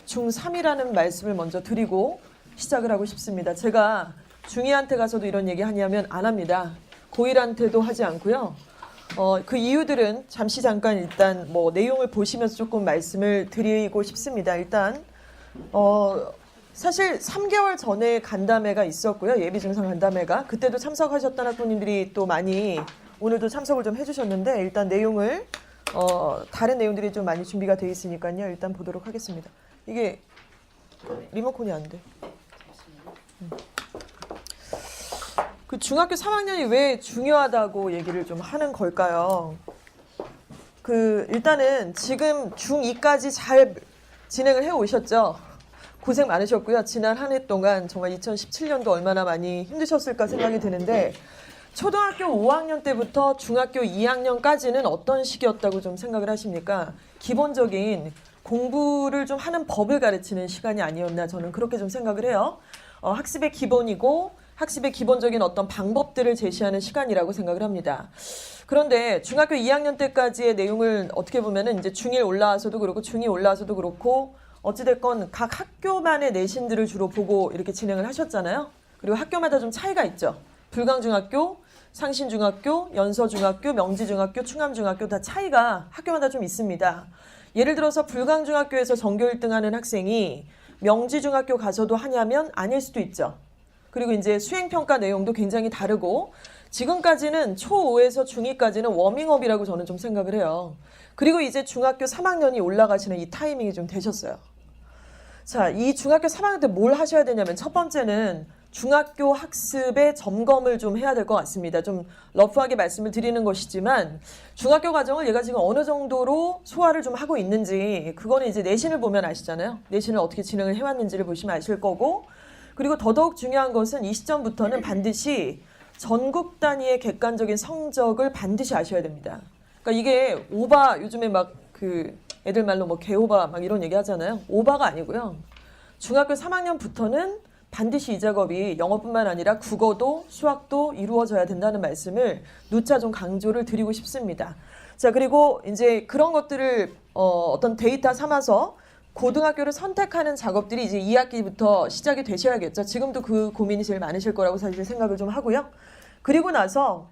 중3이라는 말씀을 먼저 드리고 시작을 하고 싶습니다. 제가 중2한테 가서도 이런 얘기 하냐면 안 합니다. 고1한테도 하지 않고요. 그 이유들은 잠깐 일단 뭐 내용을 보시면서 조금 말씀을 드리고 싶습니다. 일단 사실 3개월 전에 간담회가 있었고요. 예비 증상 간담회가. 그때도 참석하셨던 학부모님들이 또 많이 오늘도 참석을 좀 해주셨는데 일단 내용을 다른 내용들이 좀 많이 준비가 되어 있으니까요. 일단 보도록 하겠습니다. 이게 리모컨이 안 돼. 그 중학교 3학년이 왜 중요하다고 얘기를 좀 하는 걸까요? 일단은 지금 중2까지 잘 진행을 해 오셨죠? 고생 많으셨고요. 지난 한 해 동안 정말 2017년도 얼마나 많이 힘드셨을까 생각이 드는데 초등학교 5학년 때부터 중학교 2학년까지는 어떤 시기였다고 좀 생각을 하십니까? 기본적인 공부를 좀 하는 법을 가르치는 시간이 아니었나 저는 그렇게 좀 생각을 해요. 학습의 기본이고 학습의 기본적인 어떤 방법들을 제시하는 시간이라고 생각을 합니다. 그런데 중학교 2학년 때까지의 내용을 어떻게 보면은 이제 중1 올라와서도 그렇고 중2 올라와서도 그렇고 어찌됐건 각 학교만의 내신들을 주로 보고 이렇게 진행을 하셨잖아요. 그리고 학교마다 좀 차이가 있죠. 불광중학교, 상신중학교, 연서중학교, 명지중학교, 충암중학교 다 차이가 학교마다 좀 있습니다. 예를 들어서 불광중학교에서 전교 1등 하는 학생이 명지중학교 가서도 하냐면 아닐 수도 있죠. 그리고 이제 수행평가 내용도 굉장히 다르고 지금까지는 초5에서 중2까지는 워밍업이라고 저는 좀 생각을 해요. 그리고 이제 중학교 3학년이 올라가시는 이 타이밍이 좀 되셨어요. 자, 이 중학교 3학년 때 뭘 하셔야 되냐면 첫 번째는 중학교 학습의 점검을 좀 해야 될 것 같습니다. 좀 러프하게 말씀을 드리는 것이지만 중학교 과정을 얘가 지금 어느 정도로 소화를 좀 하고 있는지 그거는 이제 내신을 보면 아시잖아요. 내신을 어떻게 진행을 해왔는지를 보시면 아실 거고 그리고 더더욱 중요한 것은 이 시점부터는 반드시 전국 단위의 객관적인 성적을 반드시 아셔야 됩니다. 그러니까 이게 오바 요즘에 막 애들 말로 뭐 개오바 막 이런 얘기 하잖아요. 오바가 아니고요. 중학교 3학년부터는 반드시 이 작업이 영어뿐만 아니라 국어도 수학도 이루어져야 된다는 말씀을 누차 좀 강조를 드리고 싶습니다. 자, 그리고 이제 그런 것들을 어떤 데이터 삼아서 고등학교를 선택하는 작업들이 이제 2학기부터 시작이 되셔야겠죠. 지금도 그 고민이 제일 많으실 거라고 사실 생각을 좀 하고요. 그리고 나서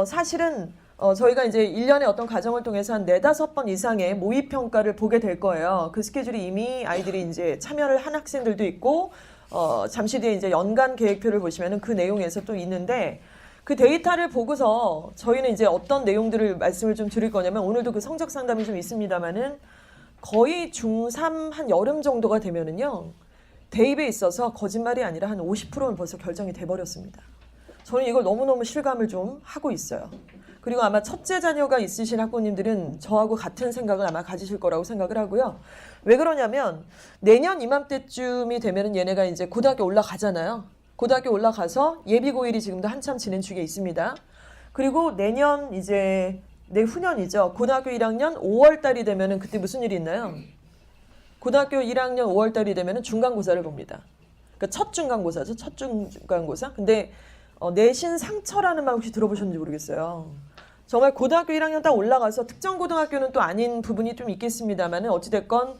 사실은 저희가 이제 1년에 어떤 과정을 통해서 한 4-5번 이상의 모의평가를 보게 될 거예요. 그 스케줄이 이미 아이들이 이제 참여를 한 학생들도 있고 잠시 뒤에 이제 연간 계획표를 보시면은 그 내용에서 또 있는데 그 데이터를 보고서 저희는 이제 어떤 내용들을 말씀을 좀 드릴 거냐면 오늘도 그 성적 상담이 좀 있습니다만은 거의 중3 한 여름 정도가 되면은요 대입에 있어서 거짓말이 아니라 한 50%는 벌써 결정이 돼버렸습니다. 저는 이걸 너무너무 실감을 좀 하고 있어요. 그리고 아마 첫째 자녀가 있으신 학부모님들은 저하고 같은 생각을 아마 가지실 거라고 생각을 하고요. 왜 그러냐면 내년 이맘때쯤이 되면은 얘네가 이제 고등학교 올라가잖아요. 고등학교 올라가서 예비고1이 지금도 한참 진행 중에 있습니다. 그리고 내년 이제 내후년이죠. 고등학교 1학년 5월 달이 되면은 그때 무슨 일이 있나요? 고등학교 1학년 5월 달이 되면은 중간고사를 봅니다. 그러니까 첫 중간고사죠. 첫 중간고사. 근데 내신 상처라는 말 혹시 들어보셨는지 모르겠어요. 정말 고등학교 1학년 딱 올라가서 특정 고등학교는 또 아닌 부분이 좀 있겠습니다만은 어찌됐건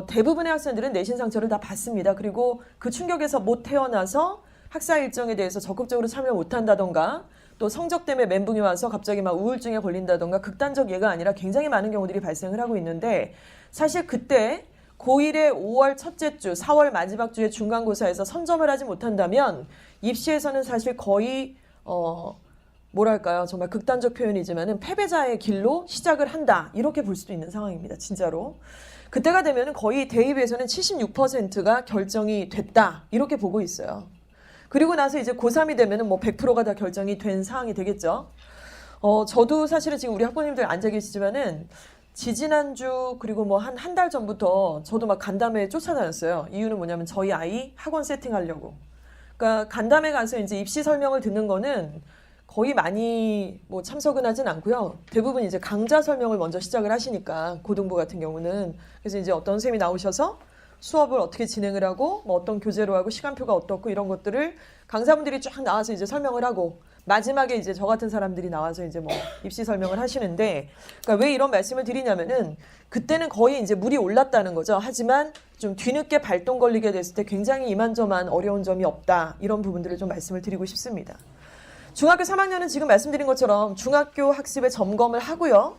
대부분의 학생들은 내신 상처를 다 받습니다. 그리고 그 충격에서 못 태어나서 학사 일정에 대해서 적극적으로 참여 못한다던가 또 성적 때문에 멘붕이 와서 갑자기 막 우울증에 걸린다던가 극단적 예가 아니라 굉장히 많은 경우들이 발생을 하고 있는데 사실 그때 고1의 5월 첫째 주, 4월 마지막 주에 중간고사에서 선점을 하지 못한다면 입시에서는 사실 거의 뭐랄까요? 정말 극단적 표현이지만은 패배자의 길로 시작을 한다. 이렇게 볼 수도 있는 상황입니다. 진짜로. 그때가 되면은 거의 대입에서는 76%가 결정이 됐다. 이렇게 보고 있어요. 그리고 나서 이제 고3이 되면은 뭐 100%가 다 결정이 된 상황이 되겠죠. 저도 사실은 지금 우리 학부모님들 앉아 계시지만은 지지난주 그리고 뭐 한 달 전부터 저도 막 간담회 쫓아다녔어요. 이유는 뭐냐면 저희 아이 학원 세팅하려고. 그러니까 간담회 가서 이제 입시 설명을 듣는 거는 거의 많이 뭐 참석은 하진 않고요. 대부분 이제 강좌 설명을 먼저 시작을 하시니까 고등부 같은 경우는 그래서 이제 어떤 선생님이 나오셔서 수업을 어떻게 진행을 하고 뭐 어떤 교재로 하고 시간표가 어떻고 이런 것들을 강사분들이 쫙 나와서 이제 설명을 하고 마지막에 이제 저 같은 사람들이 나와서 이제 뭐 입시 설명을 하시는데, 그러니까 왜 이런 말씀을 드리냐면은 그때는 거의 이제 물이 올랐다는 거죠. 하지만 좀 뒤늦게 발동 걸리게 됐을 때 굉장히 이만저만 어려운 점이 없다. 이런 부분들을 좀 말씀을 드리고 싶습니다. 중학교 3학년은 지금 말씀드린 것처럼 중학교 학습의 점검을 하고요.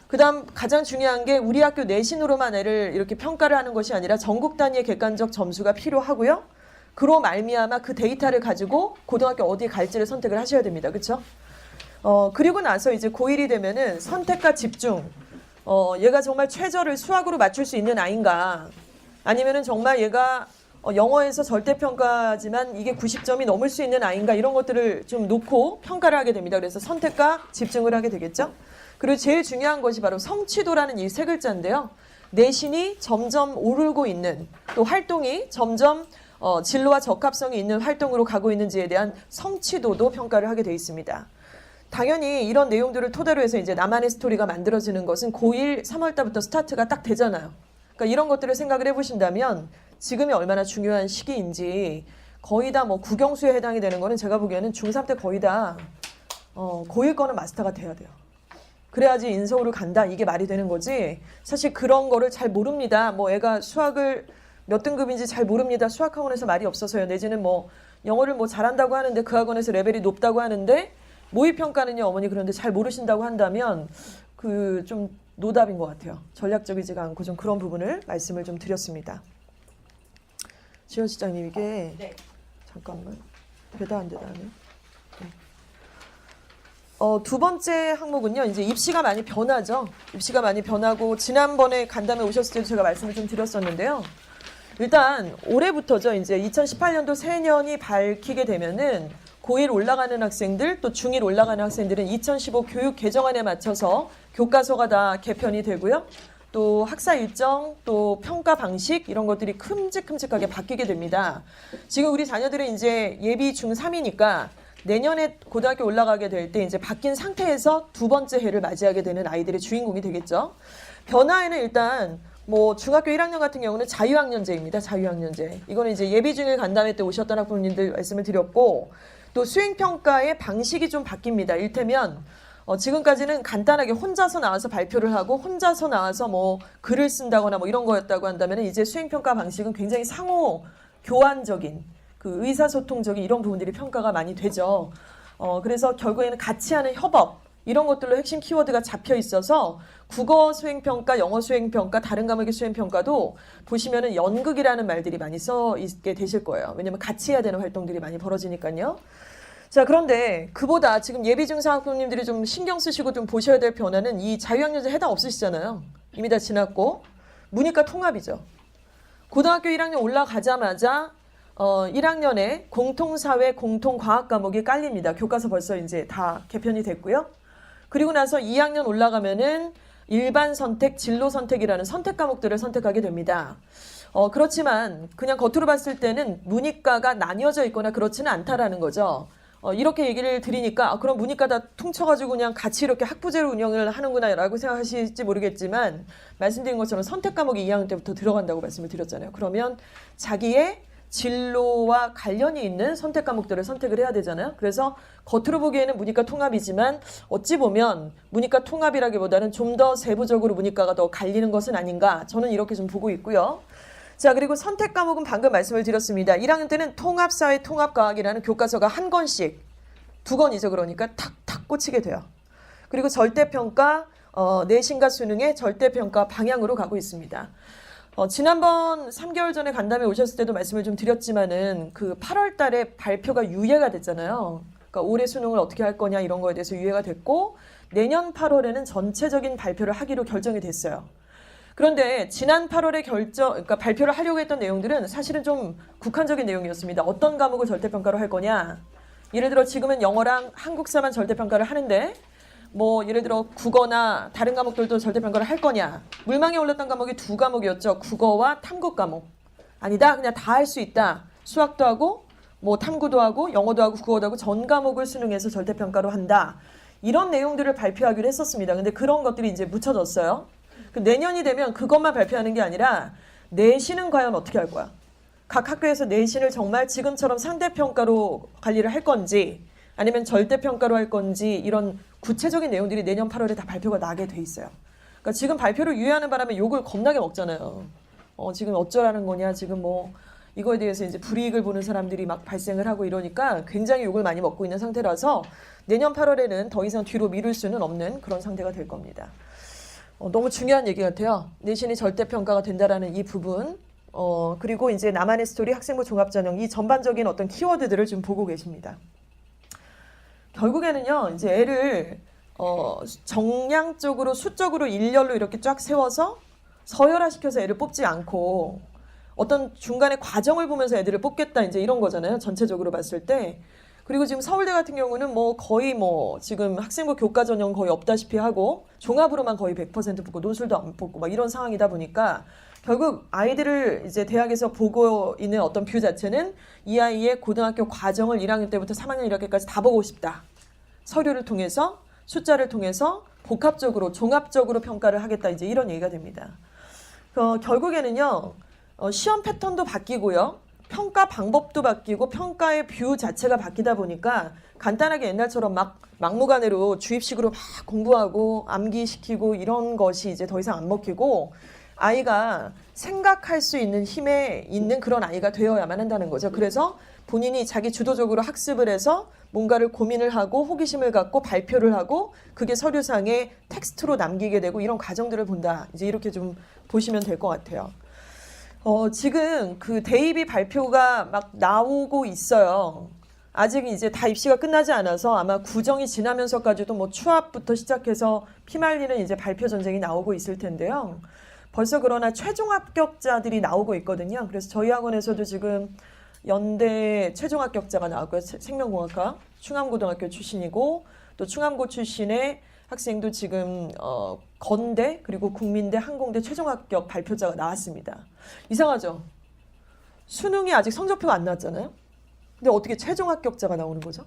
그다음 가장 중요한 게 우리 학교 내신으로만 애를 이렇게 평가를 하는 것이 아니라 전국 단위의 객관적 점수가 필요하고요. 그로 말미암아 그 데이터를 가지고 고등학교 어디 갈지를 선택을 하셔야 됩니다. 그렇죠? 그리고 나서 이제 고1이 되면은 선택과 집중. 얘가 정말 최저를 수학으로 맞출 수 있는 아이인가? 아니면은 정말 얘가 영어에서 절대평가지만 이게 90점이 넘을 수 있는 아이인가? 이런 것들을 좀 놓고 평가를 하게 됩니다. 그래서 선택과 집중을 하게 되겠죠? 그리고 제일 중요한 것이 바로 성취도라는 이 세 글자인데요. 내신이 점점 오르고 있는, 또 활동이 점점 진로와 적합성이 있는 활동으로 가고 있는지에 대한 성취도도 평가를 하게 되어 있습니다. 당연히 이런 내용들을 토대로 해서 이제 나만의 스토리가 만들어지는 것은 고1 3월 달부터 스타트가 딱 되잖아요. 그러니까 이런 것들을 생각을 해보신다면 지금이 얼마나 중요한 시기인지, 거의 다 뭐 국영수에 해당이 되는 거는 제가 보기에는 중3 때 거의 다 고1 거는 마스터가 돼야 돼요. 그래야지 인서울을 간다, 이게 말이 되는 거지. 사실 그런 거를 잘 모릅니다. 뭐 애가 수학을 몇 등급인지 잘 모릅니다. 수학 학원에서 말이 없어서요. 내지는 뭐 영어를 뭐 잘한다고 하는데 그 학원에서 레벨이 높다고 하는데 모의평가는요, 어머니 그런데 잘 모르신다고 한다면 그 좀 노답인 것 같아요. 전략적이지가 않고 좀 그런 부분을 말씀을 좀 드렸습니다. 지원 시장님, 이게 네. 잠깐만 되다 안 되다 하네. 두 번째 항목은요, 이제 입시가 많이 변하죠. 입시가 많이 변하고, 지난번에 간담회 오셨을 때도 제가 말씀을 좀 드렸었는데요. 일단, 올해부터죠. 이제 2018년도 새해년이 밝히게 되면은, 고1 올라가는 학생들, 또 중1 올라가는 학생들은 2015 교육 개정안에 맞춰서 교과서가 다 개편이 되고요. 또 학사 일정, 또 평가 방식, 이런 것들이 큼직큼직하게 바뀌게 됩니다. 지금 우리 자녀들은 이제 예비 중3이니까, 내년에 고등학교 올라가게 될 때 이제 바뀐 상태에서 두 번째 해를 맞이하게 되는 아이들의 주인공이 되겠죠. 변화에는 일단 뭐 중학교 1학년 같은 경우는 자유학년제입니다. 자유학년제. 이거는 이제 예비 중일 간담회 때 오셨던 학부모님들 말씀을 드렸고, 또 수행평가의 방식이 좀 바뀝니다. 일테면 지금까지는 간단하게 혼자서 나와서 발표를 하고 혼자서 나와서 뭐 글을 쓴다거나 뭐 이런 거였다고 한다면, 이제 수행평가 방식은 굉장히 상호 교환적인, 그 의사소통적인 이런 부분들이 평가가 많이 되죠. 그래서 결국에는 같이 하는 협업, 이런 것들로 핵심 키워드가 잡혀 있어서 국어 수행평가, 영어 수행평가, 다른 과목의 수행평가도 보시면은 연극이라는 말들이 많이 써 있게 되실 거예요. 왜냐면 같이 해야 되는 활동들이 많이 벌어지니까요. 자, 그런데 그보다 지금 예비 중사 학부모님들이 좀 신경 쓰시고 좀 보셔야 될 변화는, 이 자유학년제 해당 없으시잖아요. 이미 다 지났고, 문이과 통합이죠. 고등학교 1학년 올라가자마자 1학년에 공통사회, 공통과학 과목이 깔립니다. 교과서 벌써 이제 다 개편이 됐고요. 그리고 나서 2학년 올라가면은 일반 선택, 진로 선택이라는 선택 과목들을 선택하게 됩니다. 그렇지만 그냥 겉으로 봤을 때는 문이과가 나뉘어져 있거나 그렇지는 않다라는 거죠. 이렇게 얘기를 드리니까 그럼 문이과 다 퉁쳐가지고 그냥 같이 이렇게 학부제로 운영을 하는구나 라고 생각하실지 모르겠지만, 말씀드린 것처럼 선택 과목이 2학년 때부터 들어간다고 말씀을 드렸잖아요. 그러면 자기의 진로와 관련이 있는 선택 과목들을 선택을 해야 되잖아요. 그래서 겉으로 보기에는 문이과 통합이지만 어찌 보면 문이과 통합이라기보다는 좀 더 세부적으로 문이과가 더 갈리는 것은 아닌가, 저는 이렇게 좀 보고 있고요. 자, 그리고 선택 과목은 방금 말씀을 드렸습니다. 1학년 때는 통합사회, 통합과학이라는 교과서가 한 권씩, 두 권이죠. 그러니까 탁탁 꽂히게 돼요. 그리고 절대평가, 내신과 수능의 절대평가 방향으로 가고 있습니다. 지난번 3개월 전에 간담회 오셨을 때도 말씀을 좀 드렸지만은 그 8월 달에 발표가 유예가 됐잖아요. 그러니까 올해 수능을 어떻게 할 거냐 이런 거에 대해서 유예가 됐고, 내년 8월에는 전체적인 발표를 하기로 결정이 됐어요. 그런데 지난 8월에 그러니까 발표를 하려고 했던 내용들은 사실은 좀 국한적인 내용이었습니다. 어떤 과목을 절대평가로 할 거냐. 예를 들어 지금은 영어랑 한국사만 절대평가를 하는데, 뭐 예를 들어 국어나 다른 과목들도 절대평가를 할 거냐. 물망에 올랐던 과목이 두 과목이었죠. 국어와 탐구 과목. 아니다, 그냥 다 할 수 있다. 수학도 하고 뭐 탐구도 하고 영어도 하고 국어도 하고 전 과목을 수능에서 절대평가로 한다. 이런 내용들을 발표하기로 했었습니다. 근데 그런 것들이 이제 묻혀졌어요. 내년이 되면 그것만 발표하는 게 아니라 내신은 과연 어떻게 할 거야? 각 학교에서 내신을 정말 지금처럼 상대평가로 관리를 할 건지, 아니면 절대평가로 할 건지 이런 구체적인 내용들이 내년 8월에 다 발표가 나게 돼 있어요. 그러니까 지금 발표를 유예하는 바람에 욕을 겁나게 먹잖아요. 지금 어쩌라는 거냐, 지금 뭐 이거에 대해서 이제 불이익을 보는 사람들이 막 발생을 하고 이러니까 굉장히 욕을 많이 먹고 있는 상태라서 내년 8월에는 더 이상 뒤로 미룰 수는 없는 그런 상태가 될 겁니다. 너무 중요한 얘기 같아요. 내신이 절대평가가 된다라는 이 부분, 그리고 이제 나만의 스토리, 학생부 종합전형, 이 전반적인 어떤 키워드들을 좀 보고 계십니다. 결국에는요, 이제 애를 정량적으로, 수적으로 일렬로 이렇게 쫙 세워서 서열화시켜서 애를 뽑지 않고 어떤 중간에 과정을 보면서 애들을 뽑겠다, 이제 이런 거잖아요. 전체적으로 봤을 때. 그리고 지금 서울대 같은 경우는 뭐 거의 뭐 지금 학생부 교과 전형 거의 없다시피 하고 종합으로만 거의 100% 뽑고 논술도 안 뽑고 막 이런 상황이다 보니까 결국 아이들을 이제 대학에서 보고 있는 어떤 뷰 자체는 이 아이의 고등학교 과정을 1학년 때부터 3학년 1학기까지 다 보고 싶다. 서류를 통해서, 숫자를 통해서 복합적으로, 종합적으로 평가를 하겠다. 이제 이런 얘기가 됩니다. 결국에는요, 시험 패턴도 바뀌고요. 평가 방법도 바뀌고 평가의 뷰 자체가 바뀌다 보니까 간단하게 옛날처럼 막 막무가내로 주입식으로 막 공부하고 암기시키고 이런 것이 이제 더 이상 안 먹히고 아이가 생각할 수 있는 힘에 있는 그런 아이가 되어야만 한다는 거죠. 그래서 본인이 자기 주도적으로 학습을 해서 뭔가를 고민을 하고 호기심을 갖고 발표를 하고 그게 서류상에 텍스트로 남기게 되고 이런 과정들을 본다. 이제 이렇게 좀 보시면 될 것 같아요. 지금 그 대입이 발표가 막 나오고 있어요. 아직 이제 다 입시가 끝나지 않아서 아마 구정이 지나면서까지도 뭐 추합부터 시작해서 피말리는 이제 발표 전쟁이 나오고 있을 텐데요. 벌써 그러나 최종 합격자들이 나오고 있거든요. 그래서 저희 학원에서도 지금 연대 최종 합격자가 나왔고요. 생명공학과 충암고등학교 출신이고 또 충암고 출신의 학생도 지금 건대 그리고 국민대 항공대 최종 합격 발표자가 나왔습니다. 이상하죠? 수능이 아직 성적표가 안 나왔잖아요. 근데 어떻게 최종 합격자가 나오는 거죠?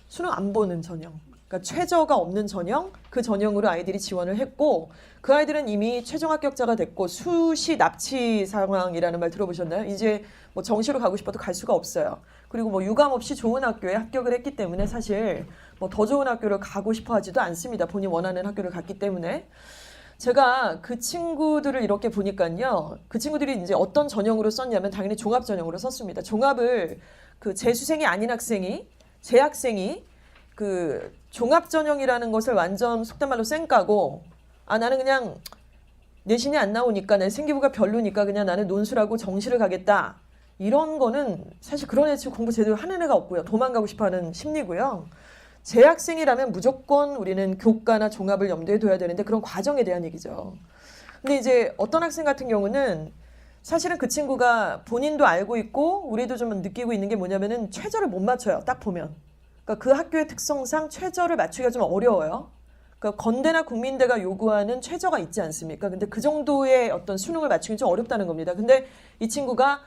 수능 안 보는 전형. 그러니까 최저가 없는 전형, 그 전형으로 아이들이 지원을 했고 그 아이들은 이미 최종 합격자가 됐고 수시 납치 상황이라는 말 들어보셨나요? 이제 뭐 정시로 가고 싶어도 갈 수가 없어요. 그리고 뭐 유감 없이 좋은 학교에 합격을 했기 때문에 사실 뭐 더 좋은 학교를 가고 싶어 하지도 않습니다. 본인 원하는 학교를 갔기 때문에. 제가 그 친구들을 이렇게 보니까요. 그 친구들이 이제 어떤 전형으로 썼냐면 당연히 종합 전형으로 썼습니다. 종합을 그 재수생이 아닌 학생이, 재학생이 그 종합 전형이라는 것을 완전 속된 말로 쌩까고 나는 그냥 내신이 안 나오니까 내 생기부가 별로니까 그냥 나는 논술하고 정시를 가겠다. 이런 거는 사실 그런 애 지금 공부 제대로 하는 애가 없고요. 도망가고 싶어하는 심리고요. 재학생이라면 무조건 우리는 교과나 종합을 염두에 둬야 되는데 그런 과정에 대한 얘기죠. 근데 이제 어떤 학생 같은 경우는 사실은 그 친구가 본인도 알고 있고 우리도 좀 느끼고 있는 게 뭐냐면은 최저를 못 맞춰요. 딱 보면. 그러니까 그 학교의 특성상 최저를 맞추기가 좀 어려워요. 그러니까 건대나 국민대가 요구하는 최저가 있지 않습니까? 근데 그 정도의 어떤 수능을 맞추기 좀 어렵다는 겁니다. 근데 이 친구가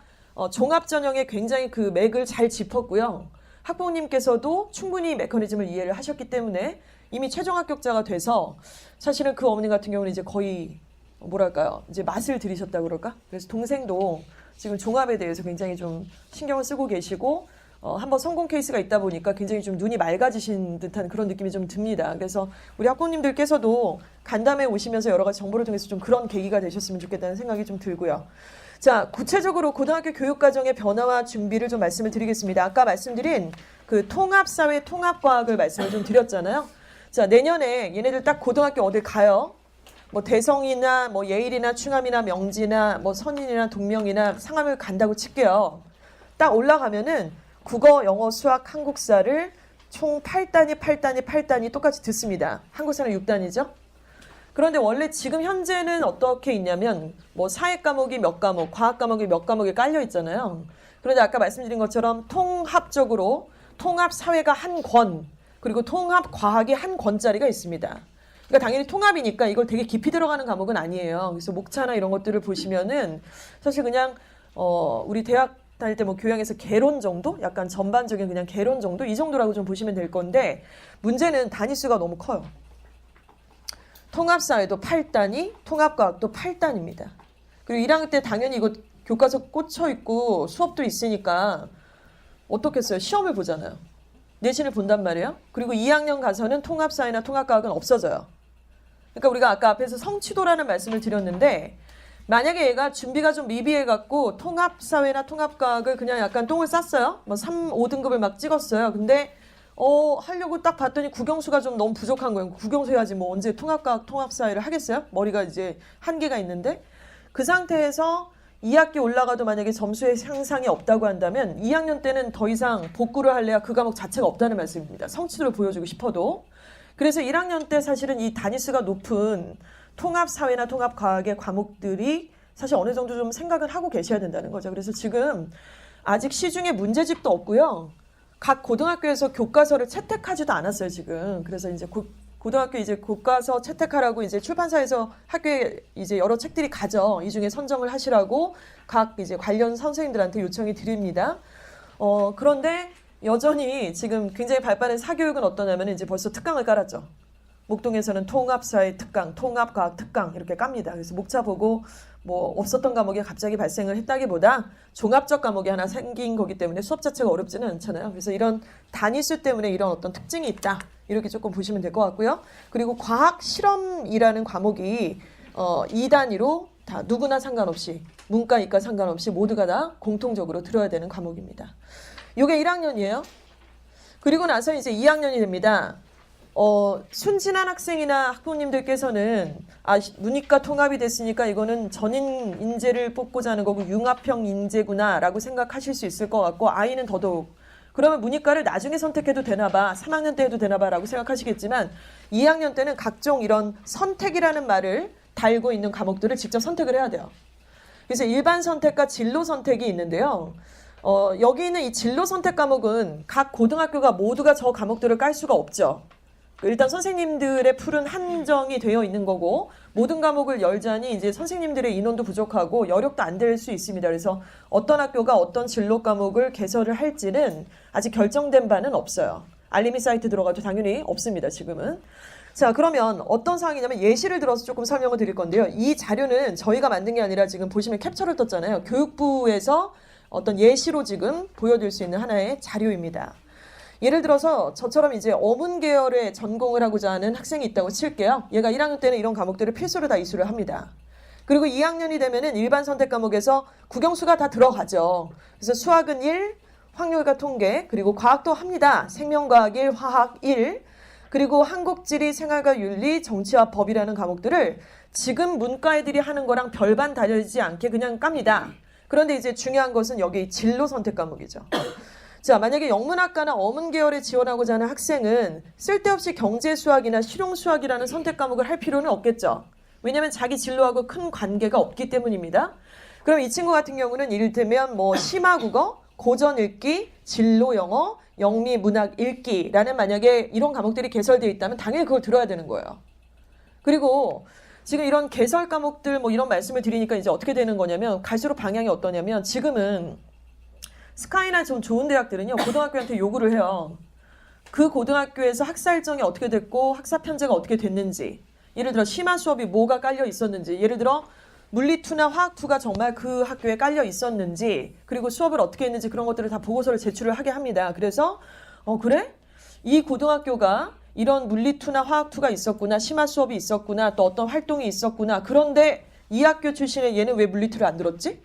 종합 전형에 굉장히 그 맥을 잘 짚었고요. 학부모님께서도 충분히 메커니즘을 이해를 하셨기 때문에 이미 최종 합격자가 돼서 사실은 그 어머니 같은 경우는 이제 거의 뭐랄까요? 이제 맛을 들이셨다고 그럴까? 그래서 동생도 지금 종합에 대해서 굉장히 좀 신경을 쓰고 계시고 한번 성공 케이스가 있다 보니까 굉장히 좀 눈이 맑아지신 듯한 그런 느낌이 좀 듭니다. 그래서 우리 학부모님들께서도 간담회 오시면서 여러 가지 정보를 통해서 좀 그런 계기가 되셨으면 좋겠다는 생각이 좀 들고요. 자, 구체적으로 고등학교 교육과정의 변화와 준비를 좀 말씀을 드리겠습니다. 아까 말씀드린 그 통합사회, 통합과학을 말씀을 좀 드렸잖아요. 자, 내년에 얘네들 딱 고등학교 어딜 가요? 뭐 대성이나 뭐 예일이나 충암이나 명지나 뭐 선인이나 동명이나 상암을 간다고 칠게요. 딱 올라가면은 국어, 영어, 수학, 한국사를 총 8단위 똑같이 듣습니다. 한국사는 6단위죠. 그런데 원래 지금 현재는 어떻게 있냐면 뭐 사회 과목이 몇 과목, 과학 과목이 몇 과목이 깔려 있잖아요. 그런데 아까 말씀드린 것처럼 통합적으로 통합 사회가 한 권, 그리고 통합 과학이 한 권짜리가 있습니다. 그러니까 당연히 통합이니까 이걸 되게 깊이 들어가는 과목은 아니에요. 그래서 목차나 이런 것들을 보시면은 사실 그냥 우리 대학 다닐 때 뭐 교양에서 개론 정도? 약간 전반적인 그냥 개론 정도? 이 정도라고 좀 보시면 될 건데 문제는 단위수가 너무 커요. 통합사회도 8단위, 통합과학도 8단입니다. 그리고 1학년 때 당연히 이거 교과서 꽂혀 있고 수업도 있으니까 어떻겠어요? 시험을 보잖아요. 내신을 본단 말이에요. 그리고 2학년 가서는 통합사회나 통합과학은 없어져요. 그러니까 우리가 아까 앞에서 성취도라는 말씀을 드렸는데 만약에 얘가 준비가 좀 미비해갖고 통합사회나 통합과학을 그냥 약간 똥을 쌌어요. 뭐 3, 5등급을 막 찍었어요. 근데 하려고 딱 봤더니 국영수가 좀 너무 부족한 거예요. 국영수 해야지 뭐 언제 통합과학, 통합사회를 하겠어요? 머리가 이제 한계가 있는데 그 상태에서 2학기 올라가도 만약에 점수의 향상이 없다고 한다면 2학년 때는 더 이상 복구를 할래야 그 과목 자체가 없다는 말씀입니다. 성취도를 보여주고 싶어도. 그래서 1학년 때 사실은 이 단위수가 높은 통합사회나 통합과학의 과목들이 사실 어느 정도 좀 생각을 하고 계셔야 된다는 거죠. 그래서 지금 아직 시중에 문제집도 없고요. 각 고등학교에서 교과서를 채택하지도 않았어요, 지금. 그래서 이제 고등학교 이제 교과서 채택하라고 이제 출판사에서 학교에 이제 여러 책들이 가죠. 이 중에 선정을 하시라고 각 이제 관련 선생님들한테 요청이 드립니다. 그런데 여전히 지금 굉장히 발빠른 사교육은 어떠냐면 이제 벌써 특강을 깔았죠. 목동에서는 통합사회 특강, 통합과학 특강 이렇게 깝니다. 그래서 목차 보고 뭐 없었던 과목이 갑자기 발생을 했다기보다 종합적 과목이 하나 생긴 거기 때문에 수업 자체가 어렵지는 않잖아요. 그래서 이런 단위수 때문에 이런 어떤 특징이 있다. 이렇게 조금 보시면 될 것 같고요. 그리고 과학 실험이라는 과목이 2단위로 다 누구나 상관없이 문과, 이과 상관없이 모두가 다 공통적으로 들어야 되는 과목입니다. 이게 1학년이에요. 그리고 나서 이제 2학년이 됩니다. 순진한 학생이나 학부모님들께서는 문이과 통합이 됐으니까 이거는 전인 인재를 뽑고자 하는 거고 융합형 인재구나 라고 생각하실 수 있을 것 같고 아이는 더더욱 그러면 문이과를 나중에 선택해도 되나 봐 3학년 때 해도 되나 봐 라고 생각하시겠지만 2학년 때는 각종 이런 선택이라는 말을 달고 있는 과목들을 직접 선택을 해야 돼요. 그래서 일반 선택과 진로 선택이 있는데요. 여기 있는 이 진로 선택 과목은 각 고등학교가 모두가 저 과목들을 깔 수가 없죠. 일단 선생님들의 풀은 한정이 되어 있는 거고 모든 과목을 열자니 이제 선생님들의 인원도 부족하고 여력도 안 될 수 있습니다. 그래서 어떤 학교가 어떤 진로 과목을 개설을 할지는 아직 결정된 바는 없어요. 알림이 사이트 들어가도 당연히 없습니다. 지금은. 자, 그러면 어떤 상황이냐면 예시를 들어서 조금 설명을 드릴 건데요. 이 자료는 저희가 만든 게 아니라 지금 보시면 캡처를 떴잖아요. 교육부에서 어떤 예시로 지금 보여드릴 수 있는 하나의 자료입니다. 예를 들어서 저처럼 이제 어문 계열의 전공을 하고자 하는 학생이 있다고 칠게요. 얘가 1학년 때는 이런 과목들을 필수로 다 이수를 합니다. 그리고 2학년이 되면은 일반 선택 과목에서 국영수가 다 들어가죠. 그래서 수학은 1, 확률과 통계, 그리고 과학도 합니다. 생명과학 1, 화학 1, 그리고 한국지리, 생활과 윤리, 정치와 법이라는 과목들을 지금 문과 애들이 하는 거랑 별반 다르지 않게 그냥 깝니다. 그런데 이제 중요한 것은 여기 진로 선택 과목이죠. 자, 만약에 영문학과나 어문 계열에 지원하고자 하는 학생은 쓸데없이 경제 수학이나 실용 수학이라는 선택 과목을 할 필요는 없겠죠. 왜냐하면 자기 진로하고 큰 관계가 없기 때문입니다. 그럼 이 친구 같은 경우는 이를테면 뭐 심화국어, 고전 읽기, 진로 영어, 영미 문학 읽기라는 만약에 이런 과목들이 개설되어 있다면 당연히 그걸 들어야 되는 거예요. 그리고 지금 이런 개설 과목들 뭐 이런 말씀을 드리니까 이제 어떻게 되는 거냐면 갈수록 방향이 어떠냐면 지금은 스카이나 좀 좋은 대학들은요 고등학교한테 요구를 해요. 그 고등학교에서 학사 일정이 어떻게 됐고 학사 편제가 어떻게 됐는지, 예를 들어 심화 수업이 뭐가 깔려 있었는지, 예를 들어 물리2나 화학2가 정말 그 학교에 깔려 있었는지, 그리고 수업을 어떻게 했는지 그런 것들을 다 보고서를 제출을 하게 합니다. 그래서 그래? 이 고등학교가 이런 물리2나 화학2가 있었구나, 심화 수업이 있었구나, 또 어떤 활동이 있었구나. 그런데 이 학교 출신의 얘는 왜 물리2를 안 들었지?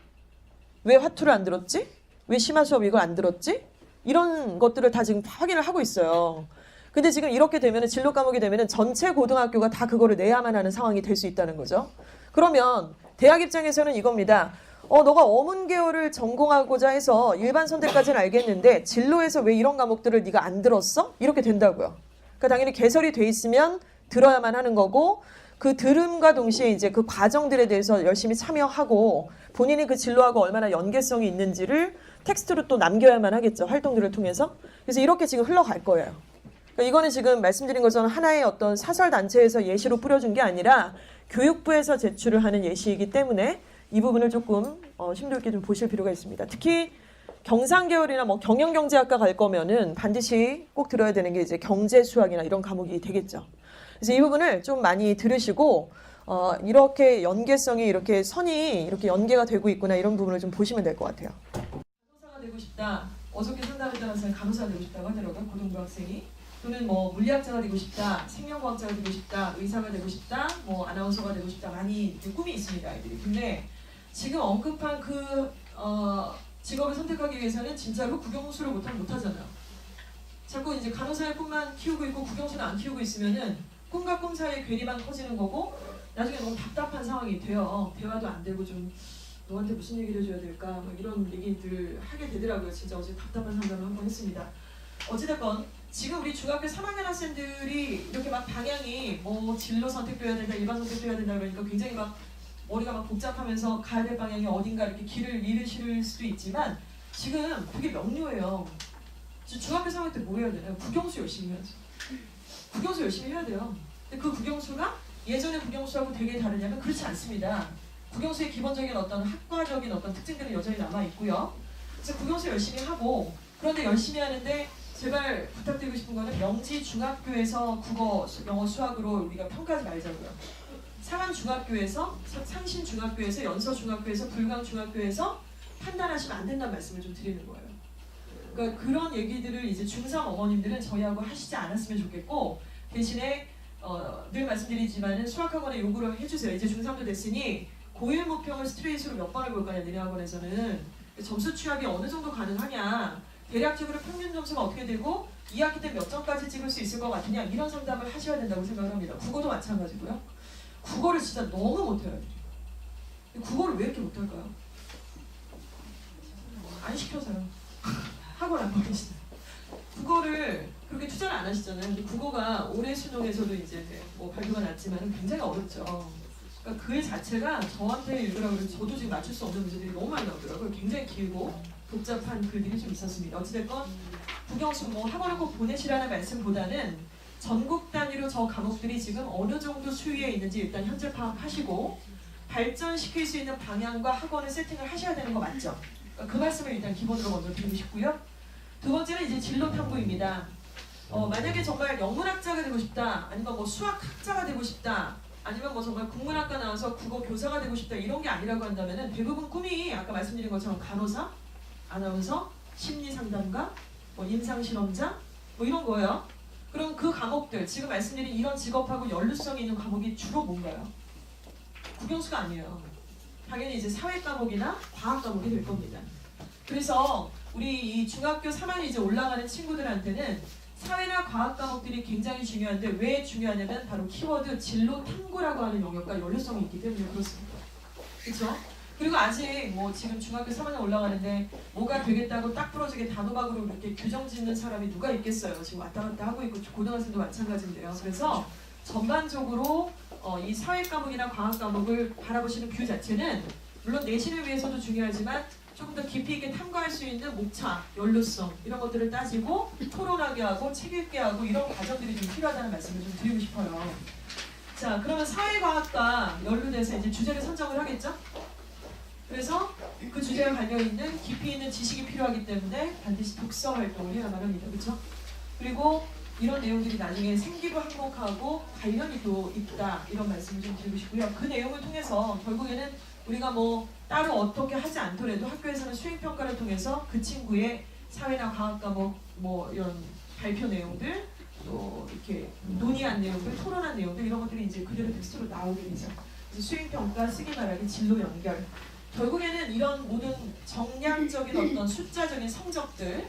왜 화2를 안 들었지? 왜 심화 수업 이걸 안 들었지? 이런 것들을 다 지금 확인을 하고 있어요. 근데 지금 이렇게 되면은 진로 과목이 되면은 전체 고등학교가 다 그거를 내야만 하는 상황이 될 수 있다는 거죠. 그러면 대학 입장에서는 이겁니다. 너가 어문 계열을 전공하고자 해서 일반 선택까지는 알겠는데 진로에서 왜 이런 과목들을 네가 안 들었어? 이렇게 된다고요. 그러니까 당연히 개설이 돼 있으면 들어야만 하는 거고, 그 들음과 동시에 이제 그 과정들에 대해서 열심히 참여하고 본인이 그 진로하고 얼마나 연계성이 있는지를 텍스트로 또 남겨야만 하겠죠. 활동들을 통해서. 그래서 이렇게 지금 흘러갈 거예요. 그러니까 이거는 지금 말씀드린 것처럼 하나의 어떤 사설단체에서 예시로 뿌려준 게 아니라 교육부에서 제출을 하는 예시이기 때문에 이 부분을 조금 심도 있게 좀 보실 필요가 있습니다. 특히 경상계열이나 뭐 경영경제학과 갈 거면은 반드시 꼭 들어야 되는 게 이제 경제수학이나 이런 과목이 되겠죠. 그래서 이 부분을 좀 많이 들으시고 이렇게 연계성이 이렇게 선이 이렇게 연계가 되고 있구나 이런 부분을 좀 보시면 될 것 같아요. 되고 싶다. 어저께 상담에 따라서 간호사가 되고 싶다고 하더라고요. 고등부 학생이. 또는 뭐 물리학자가 되고 싶다, 생명과학자가 되고 싶다, 의사가 되고 싶다, 뭐 아나운서가 되고 싶다. 많이 꿈이 있습니다, 아이들이. 근데 지금 언급한 그 직업을 선택하기 위해서는 진짜로 국영수를 못하잖아요. 자꾸 이제 간호사의 꿈만 키우고 있고 국영수는 안 키우고 있으면은 꿈과 꿈 사이에 괴리만 커지는 거고 나중에 너무 답답한 상황이 돼요. 대화도 안 되고 좀 너한테 무슨 얘기를 해줘야 될까 뭐 이런 얘기들 하게 되더라고요. 진짜 어제 답답한 상담을 한 번 했습니다. 어찌됐건 지금 우리 중학교 3학년 학생들이 이렇게 막 방향이 뭐 진로 선택도 해야 된다, 일반 선택도 해야 된다 그러니까 굉장히 막 머리가 막 복잡하면서 가야 될 방향이 어딘가 이렇게 길을 잃으실 수도 있지만 지금 그게 명료해요. 중학교 3학년 때 뭐 해야 되나요? 국영수 열심히 해야죠. 국영수 열심히 해야 돼요. 근데 그 국영수가 예전의 국영수하고 되게 다르냐면 그렇지 않습니다. 국영수의 기본적인 어떤 학과적인 어떤 특징들은 여전히 남아있고요. 그래서 국영수 열심히 하고 그런데 열심히 하는데 제발 부탁드리고 싶은 거는 명지 중학교에서 국어, 영어, 수학으로 우리가 평가하지 말자고요. 상암 중학교에서, 상신 중학교에서, 연서 중학교에서, 불강 중학교에서 판단하시면 안 된다는 말씀을 좀 드리는 거예요. 그러니까 그런 얘기들을 이제 중3 어머님들은 저희하고 하시지 않았으면 좋겠고 대신에 늘 말씀드리지만은 수학학원에 요구를 해주세요. 이제 중3도 됐으니 고1 모평을 스트레이트로 몇 번을 볼 거냐 너네 학원에서는 점수 취합이 어느 정도 가능하냐 대략적으로 평균 점수가 어떻게 되고 2학기 때 몇 점까지 찍을 수 있을 것 같으냐 이런 상담을 하셔야 된다고 생각을 합니다. 국어도 마찬가지고요. 국어를 진짜 너무 못해요. 국어를 왜 이렇게 못할까요? 안 시켜서요. 학원 안 보내시나요? 국어를 그렇게 투자를 안 하시잖아요. 근데 국어가 올해 수능에서도 이제 뭐 발표가 났지만 굉장히 어렵죠. 그러니까 글 자체가 저한테 읽으라고 해서 저도 지금 맞출 수 없는 문제들이 너무 많이 나오더라고요. 굉장히 길고 복잡한 글들이 좀 있었습니다. 어찌됐건 국영수 뭐 학원을 꼭 보내시라는 말씀보다는 전국 단위로 저 과목들이 지금 어느 정도 수위에 있는지 일단 현재 파악하시고 발전시킬 수 있는 방향과 학원을 세팅을 하셔야 되는 거 맞죠? 그러니까 그 말씀을 일단 기본으로 먼저 드리고 싶고요. 두 번째는 이제 진로 탐구입니다. 만약에 정말 영문학자가 되고 싶다, 아니면 뭐 수학학자가 되고 싶다, 아니면 뭐 정말 국문학과 나와서 국어 교사가 되고 싶다 이런 게 아니라고 한다면은 대부분 꿈이 아까 말씀드린 것처럼 간호사, 아나운서, 심리상담가, 뭐 임상실험자 뭐 이런 거예요. 그럼 그 과목들 지금 말씀드린 이런 직업하고 연루성이 있는 과목이 주로 뭔가요? 국영수가 아니에요. 당연히 이제 사회 과목이나 과학 과목이 될 겁니다. 그래서 우리 이 중학교 3학년 이제 올라가는 친구들한테는 사회나 과학 과목들이 굉장히 중요한데 왜 중요하냐면 바로 키워드 진로 탐구라고 하는 영역과 연루성이 있기 때문에 그렇습니다. 그렇죠? 그리고 아직 뭐 지금 중학교 3학년 올라가는데 뭐가 되겠다고 딱 부러지게 단호박으로 이렇게 규정 짓는 사람이 누가 있겠어요. 지금 왔다 갔다 하고 있고 고등학생도 마찬가지인데요. 그래서 전반적으로 이 사회 과목이나 과학 과목을 바라보시는 뷰 자체는 물론 내신을 위해서도 중요하지만 조금 더 깊이 있게 탐구할 수 있는 목차, 연루성 이런 것들을 따지고 토론하게 하고 책 읽게 하고 이런 과정들이 좀 필요하다는 말씀을 좀 드리고 싶어요. 자, 그러면 사회과학과 연루돼서 이제 주제를 선정을 하겠죠? 그래서 그 주제와 관련 있는 깊이 있는 지식이 필요하기 때문에 반드시 독서 활동을 해야만 합니다. 그렇죠? 그리고 이런 내용들이 나중에 생기부 항목하고 관련이 또 있다 이런 말씀을 좀 드리고 싶고요. 그 내용을 통해서 결국에는 우리가 뭐 따로 어떻게 하지 않더라도 학교에서는 수행평가를 통해서 그 친구의 사회나 과학 과목 뭐 이런 발표 내용들 또 이렇게 논의한 내용들, 토론한 내용들 이런 것들이 이제 그대로 텍스트로 나오게 되죠. 수행평가, 쓰기 말하기, 진로 연결 결국에는 이런 모든 정량적인 어떤 숫자적인 성적들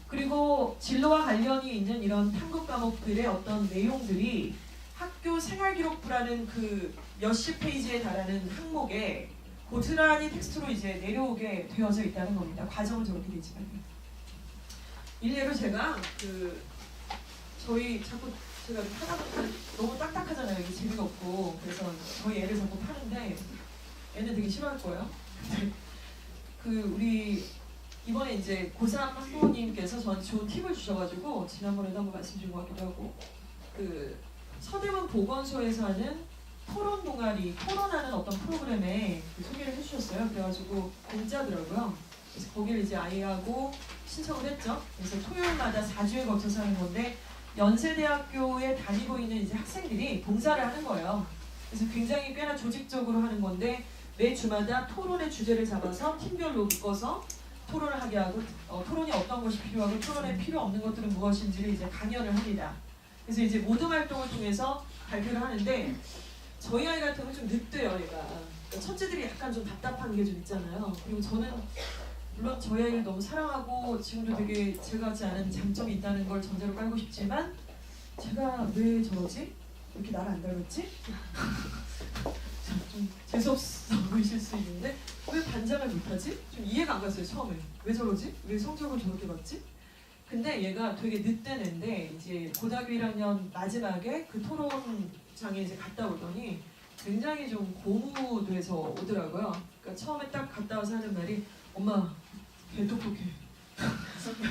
그리고 진로와 관련이 있는 이런 탐구 과목들의 어떤 내용들이 학교 생활기록부라는 그 몇십 페이지에 달하는 항목에 고스란히 텍스트로 이제 내려오게 되어져 있다는 겁니다. 과정은 저렇게 되지만요. 일례로 제가 저희 자꾸 제가 하다 보면 너무 딱딱하잖아요. 이게 재미가 없고 그래서 저희 애를 자꾸 파는데 애는 되게 싫어할 거예요. 우리 이번에 이제 고3 학부모님께서 저한테 좋은 팁을 주셔가지고 지난번에도 한번 말씀드린 것 같기도 하고 서대문 보건소에서 하는 토론 동아리, 토론하는 어떤 프로그램에 소개를 해주셨어요. 그래가지고 공짜더라고요. 그래서 거기를 이제 아이하고 신청을 했죠. 그래서 토요일마다 4주에 걸쳐서 하는 건데 연세대학교에 다니고 있는 이제 학생들이 봉사를 하는 거예요. 그래서 굉장히 꽤나 조직적으로 하는 건데 매 주마다 토론의 주제를 잡아서 팀별로 묶어서 토론을 하게 하고 토론이 어떤 것이 필요하고 토론에 필요 없는 것들은 무엇인지를 이제 강연을 합니다. 그래서 이제 모둠 활동을 통해서 발표를 하는데 저희 아이 같은 경우는 좀 늦대요, 얘가. 그러니까 첫째들이 약간 좀 답답한 게 좀 있잖아요. 그리고 저는 물론 저희 아이를 너무 사랑하고 지금도 되게 제가 같지 않은 장점이 있다는 걸 전제로 깔고 싶지만 제가 왜 저러지? 왜 이렇게 나를 안 닮았지? 좀 재수없어 보이실 수 있는데 왜 반장을 못하지? 좀 이해가 안 갔어요, 처음에. 왜 저러지? 왜 성적을 저렇게 받지? 근데 얘가 되게 늦된 애인데 이제 고등학교 1학년 마지막에 그 토론장에 이제 갔다 오더니 굉장히 좀 고무돼서 오더라고요. 그러니까 처음에 딱 갔다 와서 하는 말이 엄마 개 똑똑해.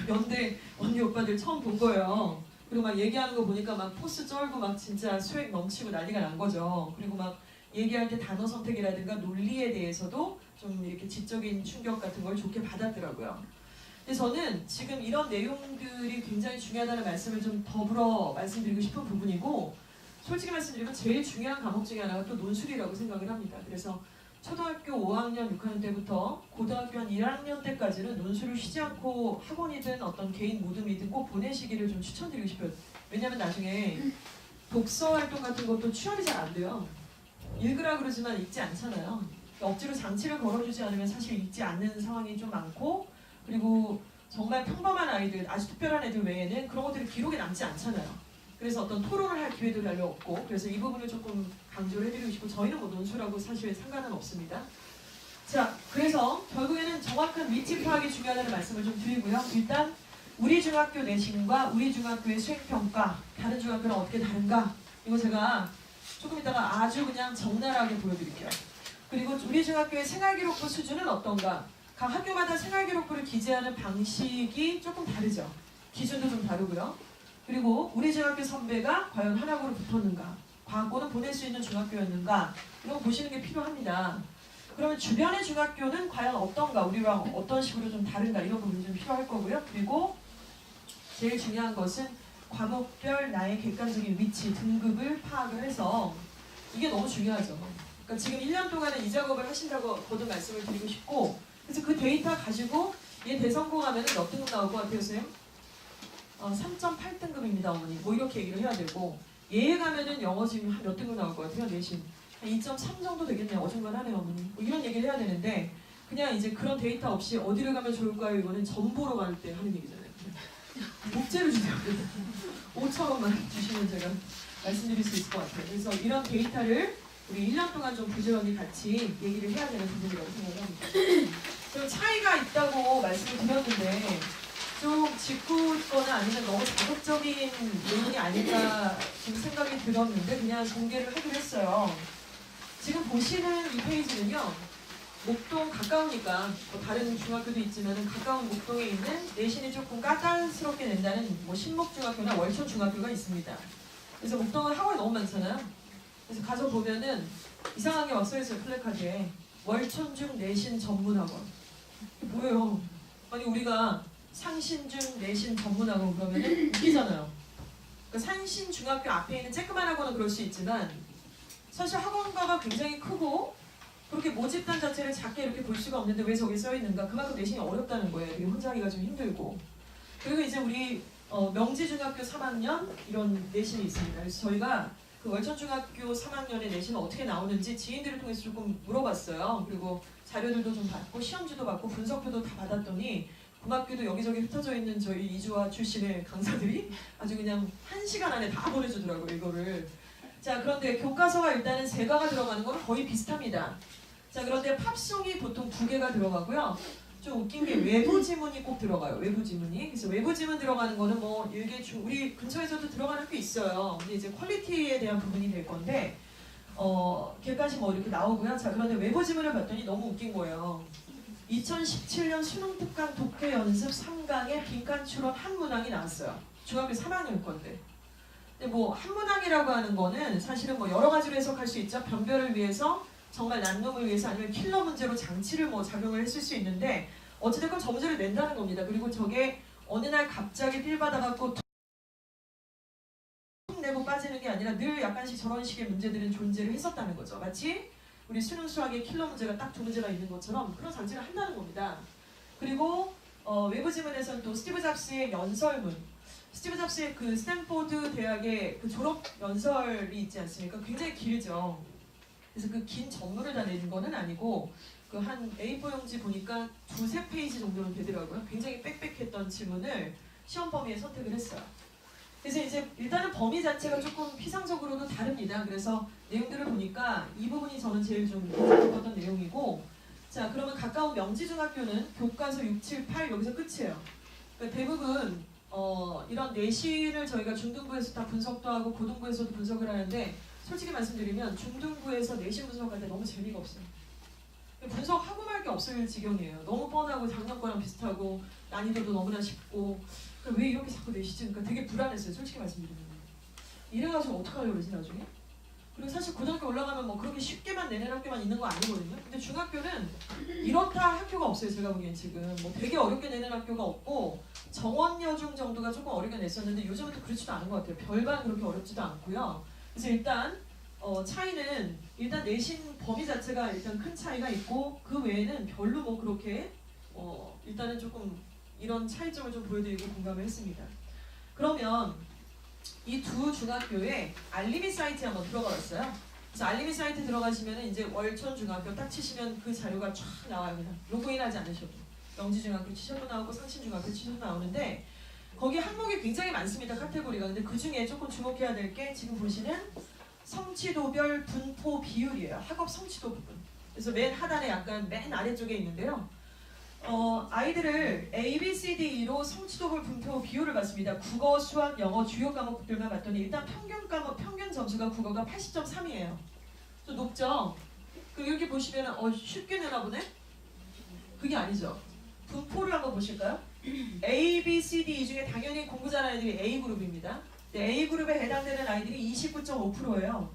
연대 언니 오빠들 처음 본 거예요. 그리고 막 얘기하는 거 보니까 막 포스 쩔고 막 진짜 수액 넘치고 난리가 난 거죠. 그리고 막 얘기할 때 단어 선택이라든가 논리에 대해서도 좀 이렇게 지적인 충격 같은 걸 좋게 받았더라고요. 근데 저는 지금 이런 내용들이 굉장히 중요하다는 말씀을 좀 더불어 말씀드리고 싶은 부분이고 솔직히 말씀드리면 제일 중요한 과목 중에 하나가 또 논술이라고 생각을 합니다. 그래서 초등학교 5학년, 6학년 때부터 고등학교 한 1학년 때까지는 논술을 쉬지 않고 학원이든 어떤 개인 모둠이든 꼭 보내시기를 좀 추천드리고 싶어요. 왜냐면 나중에 독서 활동 같은 것도 취업이 잘 안 돼요. 읽으라 그러지만 읽지 않잖아요. 억지로 장치를 걸어주지 않으면 사실 읽지 않는 상황이 좀 많고 그리고 정말 평범한 아이들, 아주 특별한 애들 외에는 그런 것들이 기록에 남지 않잖아요. 그래서 어떤 토론을 할 기회도 별로 없고 그래서 이 부분을 조금 강조를 해드리고 싶고 저희는 뭐 논술하고 사실 상관은 없습니다. 자, 그래서 결국에는 정확한 위치 파악이 중요하다는 말씀을 좀 드리고요. 일단 우리 중학교 내신과 우리 중학교의 수행평가 다른 중학교랑 어떻게 다른가 이거 제가 조금 이따가 아주 그냥 적나라하게 보여드릴게요. 그리고 우리 중학교의 생활기록부 수준은 어떤가 각 학교마다 생활기록부를 기재하는 방식이 조금 다르죠. 기준도 좀 다르고요. 그리고 우리 중학교 선배가 과연 한학으로 붙었는가 과학고는 보낼 수 있는 중학교였는가 이런 거 보시는 게 필요합니다. 그러면 주변의 중학교는 과연 어떤가 우리랑 어떤 식으로 좀 다른가 이런 부분이 좀 필요할 거고요. 그리고 제일 중요한 것은 과목별 나의 객관적인 위치 등급을 파악을 해서 이게 너무 중요하죠. 그러니까 지금 1년 동안은 이 작업을 하신다고 거듭 말씀을 드리고 싶고 그래서 그 데이터 가지고 얘 대성공하면 몇 등급 나올 것 같아요, 선생님? 3.8등급입니다, 어머니. 뭐 이렇게 얘기를 해야 되고 얘에 가면은 영어 지금 한 몇 등급 나올 것 같아요, 내신? 한 2.3 정도 되겠네요. 어중간하네요, 어머니. 뭐 이런 얘기를 해야 되는데 그냥 이제 그런 데이터 없이 어디를 가면 좋을까요? 이거는 전보러 갈 때 하는 얘기잖아요. 목재를 주세요. 5,000원만 주시면 제가 말씀드릴 수 있을 것 같아요. 그래서 이런 데이터를 우리 1년 동안 좀 부지런히 같이 얘기를 해야 되는 부분이라고 생각을 합니다. 좀 차이가 있다고 말씀을 드렸는데 좀 짚고거나 아니면 너무 자극적인 내용이 아닐까 좀 생각이 들었는데 그냥 공개를 하기로 했어요. 지금 보시는 이 페이지는요. 목동 가까우니까 뭐 다른 중학교도 있지만 가까운 목동에 있는 내신이 조금 까탈스럽게 낸다는 뭐 신목중학교나 월천중학교가 있습니다. 그래서 목동은 학원이 너무 많잖아요. 그래서 가서 보면은 이상하게 막 써있어요. 플래카드에 월천중 내신 전문학원. 뭐예요? 아니 우리가 상신중 내신 전문학원 그러면은 웃기잖아요. 그러니까 상신중학교 앞에 있는 쬐끄만 학원은 그럴 수 있지만 사실 학원가가 굉장히 크고 그렇게 모집단 자체를 작게 이렇게 볼 수가 없는데 왜 저기 써있는가? 그만큼 내신이 어렵다는 거예요. 되게 혼자 하기가 좀 힘들고. 그리고 이제 우리 명지중학교 3학년 이런 내신이 있습니다. 그래서 저희가 그 월천중학교 3학년의 내신은 어떻게 나오는지 지인들을 통해서 조금 물어봤어요. 그리고 자료들도 좀 받고 시험지도 받고 분석표도 다 받았더니 고등학교도 여기저기 흩어져 있는 저희 이주와 출신의 강사들이 아주 그냥 1시간 안에 다 보내주더라고요. 이거를. 자, 그런데 교과서가 일단은 3가가 들어가는 건 거의 비슷합니다. 자, 그런데 팝송이 보통 2개가 들어가고요. 좀 웃긴 게 외부 지문이 꼭 들어가요. 외부 지문이. 그래서 외부 지문 들어가는 거는 뭐 일개 우리 근처에서도 들어가는 학교 있어요. 근데 이제 퀄리티에 대한 부분이 될 건데 객관식 뭐 이렇게 나오고요. 자, 그런데 외부 지문을 봤더니 너무 웃긴 거예요. 2017년 수능 특강 독해 연습 3강에 빈칸 추론 한 문항이 나왔어요. 중학교 3학년 건데. 근데 뭐 한문항이라고 하는 거는 사실은 뭐 여러 가지로 해석할 수 있죠. 변별을 위해서 정말 난놈을 위해서 아니면 킬러 문제로 장치를 뭐 작용을 했을 수 있는데 어찌됐건 점수를 낸다는 겁니다. 그리고 저게 어느 날 갑자기 필 받아갖고 툭 내고 빠지는 게 아니라 늘 약간씩 저런 식의 문제들은 존재를 했었다는 거죠. 마치 우리 수능 수학에 킬러 문제가 딱 2문제가 있는 것처럼 그런 장치를 한다는 겁니다. 그리고 외부 지문에서는 또 스티브 잡스의 연설문, 스티브 잡스의 그 스탠포드 대학의 그 졸업 연설이 있지 않습니까? 굉장히 길죠. 그래서 그 긴 전문을 다 내는 거는 아니고 그 한 A4 용지 보니까 2-3페이지 정도는 되더라고요. 굉장히 빽빽했던 질문을 시험 범위에 선택을 했어요. 그래서 이제 일단은 범위 자체가 조금 피상적으로도 다릅니다. 그래서 내용들을 보니까 이 부분이 저는 제일 좀 인상 깊었던 내용이고, 자 그러면 가까운 명지중학교는 교과서 6, 7, 8 여기서 끝이에요. 그러니까 대부분 이런 내신을 저희가 중등부에서 다 분석도 하고 고등부에서도 분석을 하는데 솔직히 말씀드리면 중등부에서 내신 분석할 때 너무 재미가 없어요. 분석하고 말 게 없을 지경이에요. 너무 뻔하고 작년 거랑 비슷하고 난이도도 너무나 쉽고 그러니까 왜 이렇게 자꾸 내시지? 그러니까 되게 불안했어요. 솔직히 말씀드리면. 이래가지고 어떡하려고 그러지 나중에? 그리고 사실 고등학교 올라가면 뭐 그렇게 쉽게만 내는 학교만 있는 거 아니거든요. 근데 중학교는 이렇다 학교가 없어요. 제가 보기엔 지금 뭐 되게 어렵게 내는 학교가 없고 정원여중 정도가 조금 어렵게 냈었는데 요즘은 또 그렇지도 않은 것 같아요. 별반 그렇게 어렵지도 않고요. 그래서 일단 차이는 일단 내신 범위 자체가 일단 큰 차이가 있고 그 외에는 별로 뭐 그렇게 일단은 조금 이런 차이점을 좀 보여드리고 공감을 했습니다. 그러면 이 두 중학교에 알림이 사이트에 한번 들어가 봤어요. 그래서 알림이 사이트 들어가시면 이제 월천 중학교 딱 치시면 그 자료가 쫙 나와요. 그냥 로그인하지 않으셔도 명지중학교 치셔도 나오고 상신중학교 치셔도 나오는데 거기 항목이 굉장히 많습니다. 카테고리가. 근데 그 중에 조금 주목해야 될 게 지금 보시는 성취도별 분포 비율이에요. 학업 성취도 부분. 그래서 맨 하단에 약간 맨 아래쪽에 있는데요. 아이들을 A, B, C, D로 성취도별 분포 비율을 봤습니다. 국어, 수학, 영어 주요 과목들만 봤더니 일단 평균 점수가 국어가 80.3이에요. 좀 높죠? 그럼 이렇게 보시면 쉽게 내나 보네? 그게 아니죠. 분포를 한번 보실까요? A, B, C, D 이 중에 당연히 공부 잘하는 애들이 A그룹입니다. A그룹에 해당되는 아이들이 29.5%예요.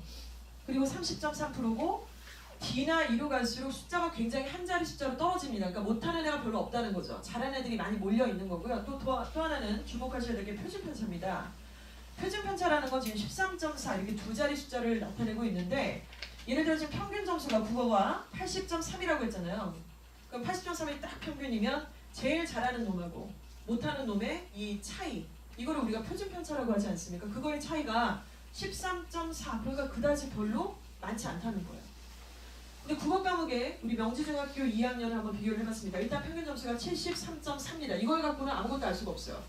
그리고 30.3%고 D나 E로 갈수록 숫자가 굉장히 한 자리 숫자로 떨어집니다. 그러니까 못하는 애가 별로 없다는 거죠. 잘하는 애들이 많이 몰려 있는 거고요. 또 하나는 주목하셔야 될 게 표준편차입니다. 표준편차라는 건 지금 13.4 이렇게 두 자리 숫자를 나타내고 있는데 예를 들어 지금 평균 점수가 국어가 80.3이라고 했잖아요. 그럼 80.3이 딱 평균이면 제일 잘하는 놈하고 못하는 놈의 이 차이 이거를 우리가 표준편차라고 하지 않습니까? 그거의 차이가 13.4 그러니까 그다지 별로 많지 않다는 거예요. 근데 국어 과목에 우리 명지중학교 2학년을 한번 비교를 해봤습니다. 일단 평균 점수가 73.3입니다. 이걸 갖고는 아무것도 알 수가 없어요.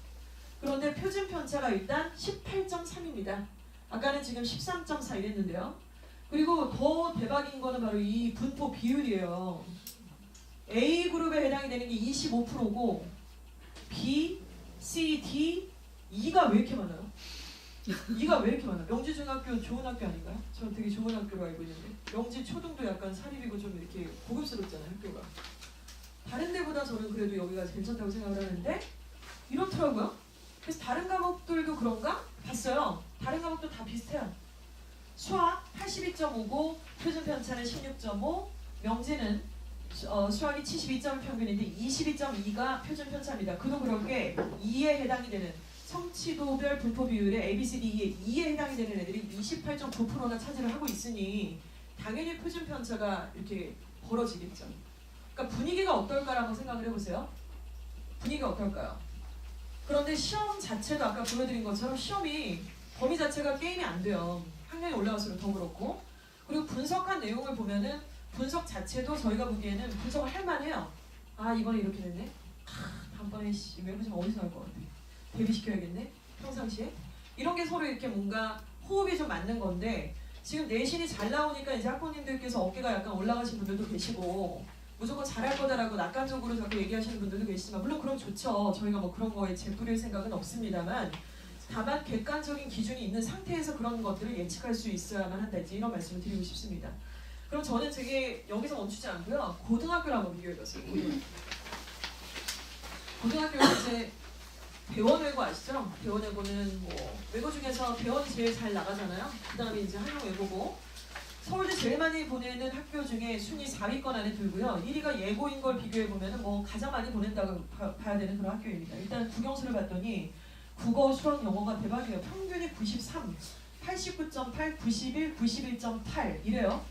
그런데 표준 편차가 일단 18.3입니다. 아까는 지금 13.4 이랬는데요. 그리고 더 대박인 거는 바로 이 분포 비율이에요. A그룹에 해당이 되는 게 25%고 B, C, D, E가 왜 이렇게 많아요? E가 왜 이렇게 많아요? 명지중학교 좋은 학교 아닌가요? 저는 되게 좋은 학교로 알고 있는데 명지 초등도 약간 사립이고 좀 이렇게 고급스럽잖아요 학교가. 다른 데보다 저는 그래도 여기가 괜찮다고 생각을 하는데 이렇더라고요. 그래서 다른 과목들도 그런가? 봤어요. 다른 과목도 다 비슷해요. 수학 82.5고 표준 편차는 16.5 명지는 수학이 72점 평균인데 22.2가 표준 편차입니다. 그도 그렇게 2에 해당이 되는 성취도별 분포 비율의 A, B, C, D, 2에 해당이 되는 애들이 28.9%나 차지를 하고 있으니 당연히 표준 편차가 이렇게 벌어지겠죠. 그러니까 분위기가 어떨까라고 생각을 해보세요. 분위기가 어떨까요? 그런데 시험 자체도 아까 보여드린 것처럼 시험이 범위 자체가 게임이 안 돼요. 학년이 올라갈수록 더 그렇고 그리고 분석한 내용을 보면은 분석 자체도 저희가 보기에는 분석을 할 만해요. 아 이번에 이렇게 됐네. 다음번에 외부생 어디서 할 것 같아. 대비시켜야겠네. 평상시에 이런 게 서로 이렇게 뭔가 호흡이 좀 맞는 건데 지금 내신이 잘 나오니까 이제 학부모님들께서 어깨가 약간 올라가신 분들도 계시고 무조건 잘할 거다라고 낙관적으로 자꾸 얘기하시는 분들도 계시지만 물론 그럼 좋죠. 저희가 뭐 그런 거에 재뿌릴 생각은 없습니다만 다만 객관적인 기준이 있는 상태에서 그런 것들을 예측할 수 있어야만 한다. 이런 말씀을 드리고 싶습니다. 그럼 저는 되게 여기서 멈추지 않고요. 고등학교를 한번 비교해봤어요. 고등학교는 이제 대원외고 아시죠? 대원외고는 뭐 외고 중에서 대원이 제일 잘 나가잖아요. 그 다음에 이제 한영외고고 서울대 제일 많이 보내는 학교 중에 순위 4위권 안에 들고요. 1위가 예고인 걸 비교해보면 뭐 가장 많이 보낸다고 봐야 되는 그런 학교입니다. 일단 국영수를 봤더니 국어, 수학, 영어가 대박이에요. 평균이 93, 89.8, 91, 91.8 이래요.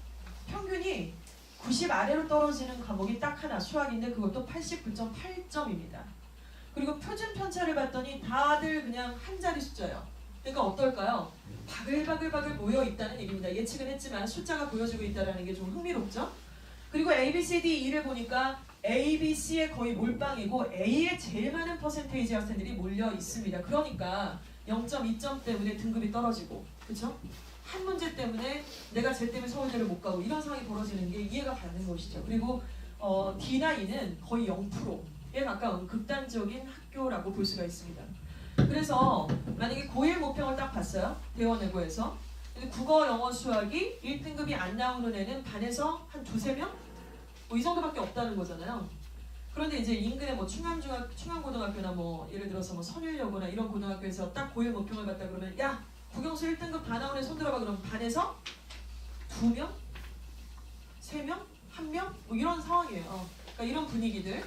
평균이 90 아래로 떨어지는 과목이 딱 하나 수학인데 그것도 89.8점입니다. 그리고 표준 편차를 봤더니 다들 그냥 한 자리 숫자예요. 그러니까 어떨까요? 바글바글 모여 있다는 얘기입니다. 예측은 했지만 숫자가 보여지고 있다는 게 좀 흥미롭죠? 그리고 A, B, C, D, E를 보니까 A, B, C에 거의 몰빵이고 A에 제일 많은 퍼센테이지 학생들이 몰려 있습니다. 그러니까 0.2점 때문에 등급이 떨어지고, 그렇죠? 한 문제 때문에 내가 쟤 때문에 서울대를 못 가고 이런 상황이 벌어지는 게 이해가 가는 것이죠. 그리고 D나 E는 거의 0%에 가까운 극단적인 학교라고 볼 수가 있습니다. 그래서 만약에 고1 모평을 딱 봤어요. 대원외고에서. 근데 국어, 영어, 수학이 1등급이 안 나오는 애는 반에서 한 2~3명? 뭐 이 정도밖에 없다는 거잖아요. 그런데 이제 인근의 뭐 충암고등학교나 뭐 예를 들어서 뭐 선율여고나 이런 고등학교에서 딱 고1 모평을 봤다 그러면 야! 국영수 1등급 다 나오는 애 손들어봐 그러면 반에서 2명? 3명? 1명? 뭐 이런 상황이에요. 그러니까 이런 분위기들.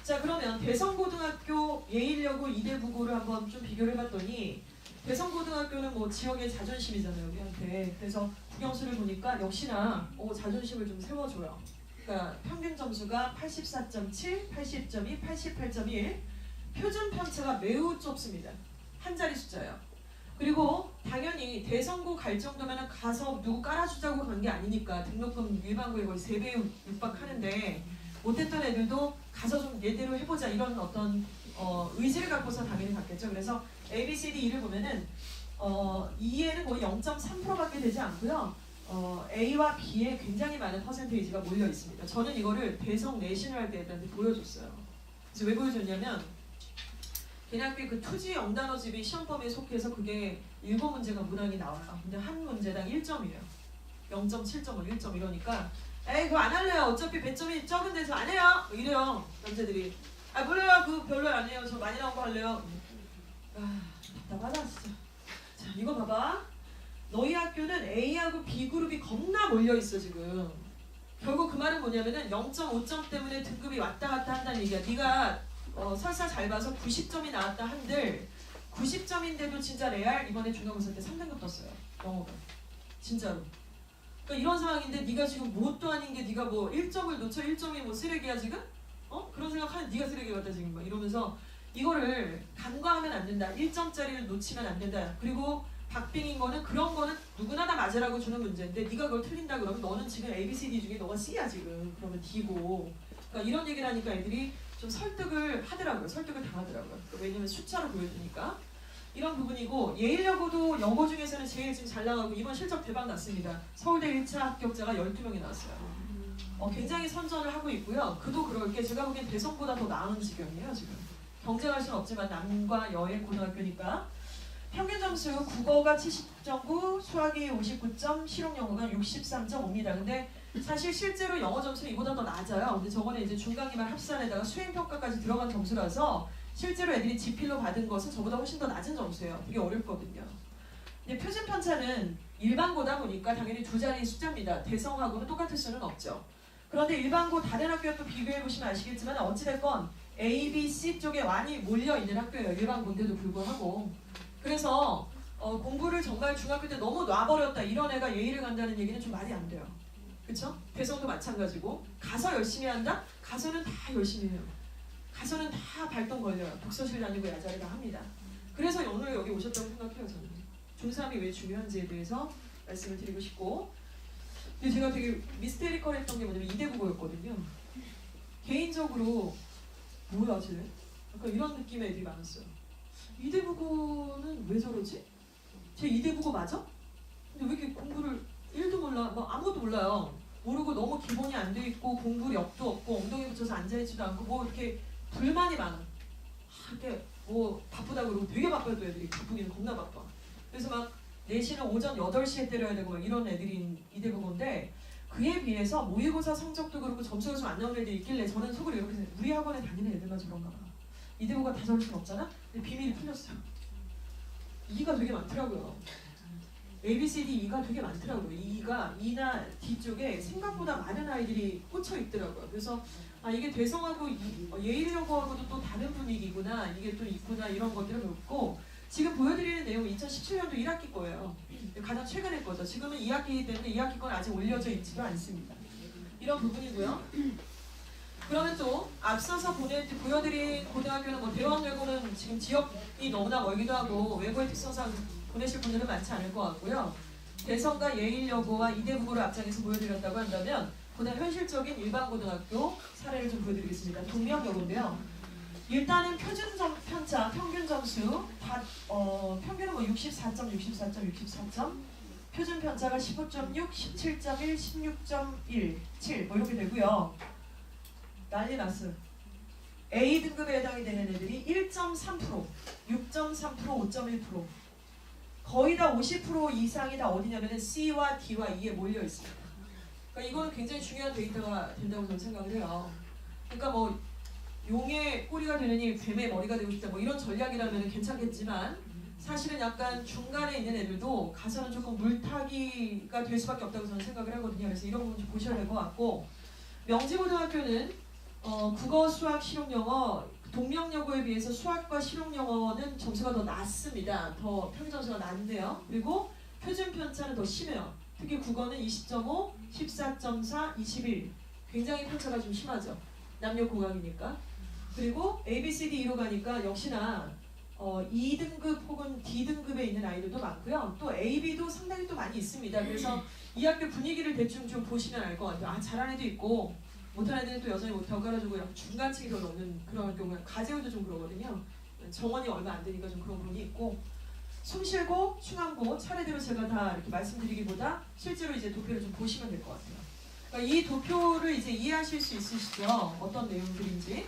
자 그러면 대성고등학교 예일여고 이대부고를 한번 좀 비교를 해봤더니 대성고등학교는 뭐 지역의 자존심이잖아요 우리한테. 그래서 국영수를 보니까 역시나 자존심을 좀 세워줘요. 그러니까 평균 점수가 84.7, 80.2, 88.1 표준 편차가 매우 좁습니다. 한 자리 숫자예요. 그리고 당연히 대성고 갈 정도면 가서 누구 깔아주자고 간 게 아니니까 등록금 일반고에 거의 3배 육박하는데 못했던 애들도 가서 좀 예대로 해보자 이런 어떤 의지를 갖고서 당연히 갔겠죠. 그래서 A, B, C, D, E를 보면은 E에는 거의 0.3%밖에 되지 않고요. A와 B에 굉장히 많은 퍼센테이지가 몰려 있습니다. 저는 이거를 대성 내신을 할 때 애들한테 보여줬어요. 그래서 왜 보여줬냐면 걔네 학교에 그 투지 영단어집이 시험 범위에 속해서 그게 7문제가 무난히 나와요. 근데 한 문제당 1점이에요. 0.7점을 1점 이러니까 에이 그거 안 할래요. 어차피 배점이 적은 데서 안 해요. 뭐 이래요. 남자들이. 아 몰라요. 그거 별로 안 해요. 저 많이 나온 거 할래요. 아 답답하다 진짜. 자 이거 봐봐. 너희 학교는 A하고 B그룹이 겁나 몰려있어 지금. 결국 그 말은 뭐냐면은 0.5점 때문에 등급이 왔다 갔다 한다는 얘기야. 네가 설사 잘 봐서 90점이 나왔다 한들 90점인데도 진짜 레알 이번에 중간고사 때 3등급 떴어요. 영어가. 진짜로. 그러니까 이런 상황인데 네가 지금 뭣도 아닌 게 네가 뭐 1점을 놓쳐 1점이 뭐 쓰레기야 지금? 그런 생각하는 네가 쓰레기 같다 지금 막 이러면서 이거를 간과하면 안 된다. 1점짜리를 놓치면 안 된다. 그리고 박빙인 거는 그런 거는 누구나 다 맞으라고 주는 문제인데 네가 그걸 틀린다 그러면 너는 지금 A, B, C, D 중에 너가 C야 지금. 그러면 D고. 그러니까 이런 얘기를 하니까 애들이 좀 설득을 하더라고요. 설득을 당하더라고요. 그러니까 왜냐면 숫자로 보여주니까. 이런 부분이고 예일여고도 영어 중에서는 제일 지금 잘 나가고 이번 실적 대박 났습니다. 서울대 1차 합격자가 12명이 나왔어요. 굉장히 선전을 하고 있고요. 그도 그럴 게 제가 보기엔 대성보다 더 나은 지경이에요 지금. 경쟁할 수는 없지만 남과 여의 고등학교니까. 평균 점수 국어가 70.9, 수학이 59점, 실용 영어가 63.5입니다. 근데 사실 실제로 영어 점수는 이보다 더 낮아요. 근데 저거는 이제 중간기말 합산에다가 수행평가까지 들어간 점수라서 실제로 애들이 지필로 받은 것은 저보다 훨씬 더 낮은 점수예요. 되게 어렵거든요. 근데 표준 편차는 일반고다 보니까 당연히 2자리 숫자입니다. 대성하고는 똑같을 수는 없죠. 그런데 일반고 다른 학교와 또 비교해보시면 아시겠지만 어찌됐건 A, B, C 쪽에 많이 몰려있는 학교예요. 일반고인데도 불구하고. 그래서 공부를 정말 중학교 때 너무 놔버렸다 이런 애가 예의를 간다는 얘기는 좀 말이 안 돼요. 그쵸? 대성도 마찬가지고 가서 열심히 한다? 가서는 다 열심히 해요. 가서는 다 발동 걸려요. 독서실 다니고 야자를 다 합니다. 그래서 오늘 여기 오셨다고 생각해요 저는. 중3이 왜 중요한지에 대해서 말씀을 드리고 싶고 근데 제가 되게 미스테리컬했던 게 뭐냐면 이대국어였거든요. 개인적으로 뭐야 쟤? 약간 이런 느낌의 애들이 많았어요. 이대국어는 왜 저러지? 쟤 이대국어 맞아? 근데 왜 이렇게 공부를 1도 몰라? 뭐 아무것도 몰라요. 모르고 너무 기본이 안 돼 있고 공부력도 없고 엉덩이 붙여서 앉아있지도 않고 뭐 이렇게 불만이 많아. 이렇게 뭐 바쁘다 그러고 되게 바빠요 또 애들이. 바쁘기는 겁나 바빠. 그래서 막 내신을 오전 8시에 때려야 되고 막 이런 애들이 이대국어인데 그에 비해서 모의고사 성적도 그렇고 점수가 좀 안 나오는 애들이 있길래 저는 속으로 이렇게 생각해요. 우리 학원에 다니는 애들만 저런가 봐. 이대국어가 다 저럴 순 없잖아? 근데 비밀이 풀렸어요. E가 되게 많더라고요. A, B, C, D, E가 되게 많더라고요. E나 D 쪽에 생각보다 많은 아이들이 꽂혀 있더라고요. 그래서 이게 대성하고 예일여고하고도 또 다른 분위기구나, 이게 또 있구나 이런 것들을 배웠고 지금 보여드리는 내용은 2017년도 1학기 거예요. 가장 최근의 거죠. 지금은 2학기이기 때문에 2학기 건 아직 올려져 있지도 않습니다. 이런 부분이고요. 그러면 또 앞서서 보여드린 고등학교는 뭐 대원 외고는 지금 지역이 너무나 멀기도 하고 외고의 특성상 보내실 분들은 많지 않을 것 같고요. 대성과 예일여고와 이대국어를 앞장에서 보여드렸다고 한다면 보다 현실적인 일반 고등학교 사례를 좀 보여드리겠습니다. 동명여고인데요. 일단은 편차 평균 점수 평균은 뭐 64점, 표준 편차가 15.6, 17.1, 16.17 뭐 이렇게 되고요. 난리 났어요. A 등급에 해당이 되는 애들이 1.3%, 6.3%, 5.1%. 거의 다 50% 이상이 다 어디냐면은 C와 D와 E에 몰려 있습니다. 그러니까 이거는 굉장히 중요한 데이터가 된다고 저는 생각을 해요. 그러니까 뭐 용의 꼬리가 되느니 뱀의 머리가 되고 싶다 뭐 이런 전략이라면 괜찮겠지만 사실은 약간 중간에 있는 애들도 가서는 조금 물타기가 될 수밖에 없다고 저는 생각을 하거든요. 그래서 이런 부분 좀 보셔야 될 것 같고 명지고등학교는 국어, 수학, 실용영어 동명여고에 비해서 수학과 실용영어는 점수가 더 낮습니다. 더 평균 점수가 낮은데요. 그리고 표준 편차는 더 심해요. 특히 국어는 20.5, 14.4, 21 굉장히 편차가 좀 심하죠. 남녀 공학이니까. 그리고 A, B, C, D로 가니까 역시나 2등급 혹은 D등급에 있는 아이들도 많고요. 또 A, B도 상당히 또 많이 있습니다. 그래서 이 학교 분위기를 대충 좀 보시면 알 것 같아요. 아, 잘하는 애도 있고 못하는 애들은 또 여전히 못하고 깔아주고 중간층이 더 넘는 그런 경우에 가재울도 좀 그러거든요. 정원이 얼마 안 되니까 좀 그런 부분이 있고 숭실고, 충암고 차례대로 제가 다 이렇게 말씀드리기보다 실제로 이제 도표를 좀 보시면 될 것 같아요. 그러니까 이 도표를 이제 이해하실 수 있으시죠? 어떤 내용들인지.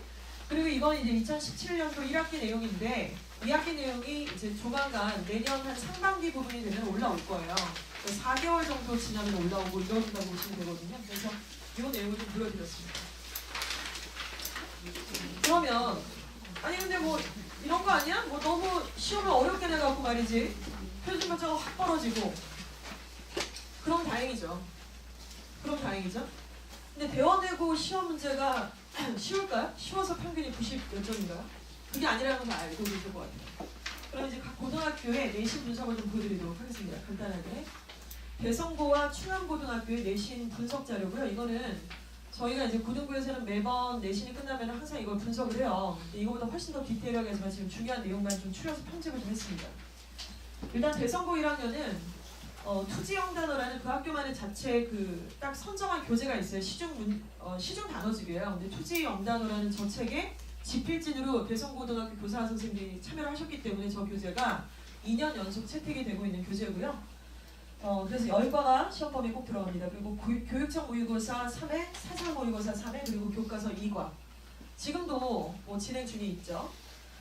그리고 이건 이제 2017년도 1학기 내용인데 2학기 내용이 이제 조만간 내년 한 상반기 부분이 되면 올라올 거예요. 4개월 정도 지나면 올라오고 이런다고 보시면 되거든요. 그래서 이 내용을 좀 보여드렸습니다. 그러면 아니 근데 뭐 이런 거 아니야? 뭐 너무 시험을 어렵게 내갖고 말이지 표준 편차가 확 벌어지고 그럼 다행이죠. 근데 대원외고 시험 문제가 쉬울까요? 쉬워서 평균이 90 몇 점인가요? 그게 아니라는 걸 알고 계실 것 같아요. 그럼 이제 각 고등학교의 내신 분석을 좀 보여드리도록 하겠습니다. 간단하게. 대성고와 충암고등학교의 내신 분석 자료고요. 이거는 저희가 이제 고등부에서는 매번 내신이 끝나면 항상 이걸 분석을 해요. 이거보다 훨씬 더 디테일하게 하지만 지금 중요한 내용만 좀 추려서 편집을 좀 했습니다. 일단 대성고 1학년은 투지영단어라는 그 학교만의 자체 그 딱 선정한 교재가 있어요. 시중 단어집이에요. 근데 투지영단어라는 저 책에 집필진으로 대성고등학교 교사 선생님이 참여를 하셨기 때문에 저 교재가 2년 연속 채택이 되고 있는 교재고요. 그래서 10과가 시험 범위에 꼭 들어갑니다. 그리고 교육청 모의고사 3회, 사상 모의고사 3회, 그리고 교과서 2과. 지금도 뭐 진행 중에 있죠.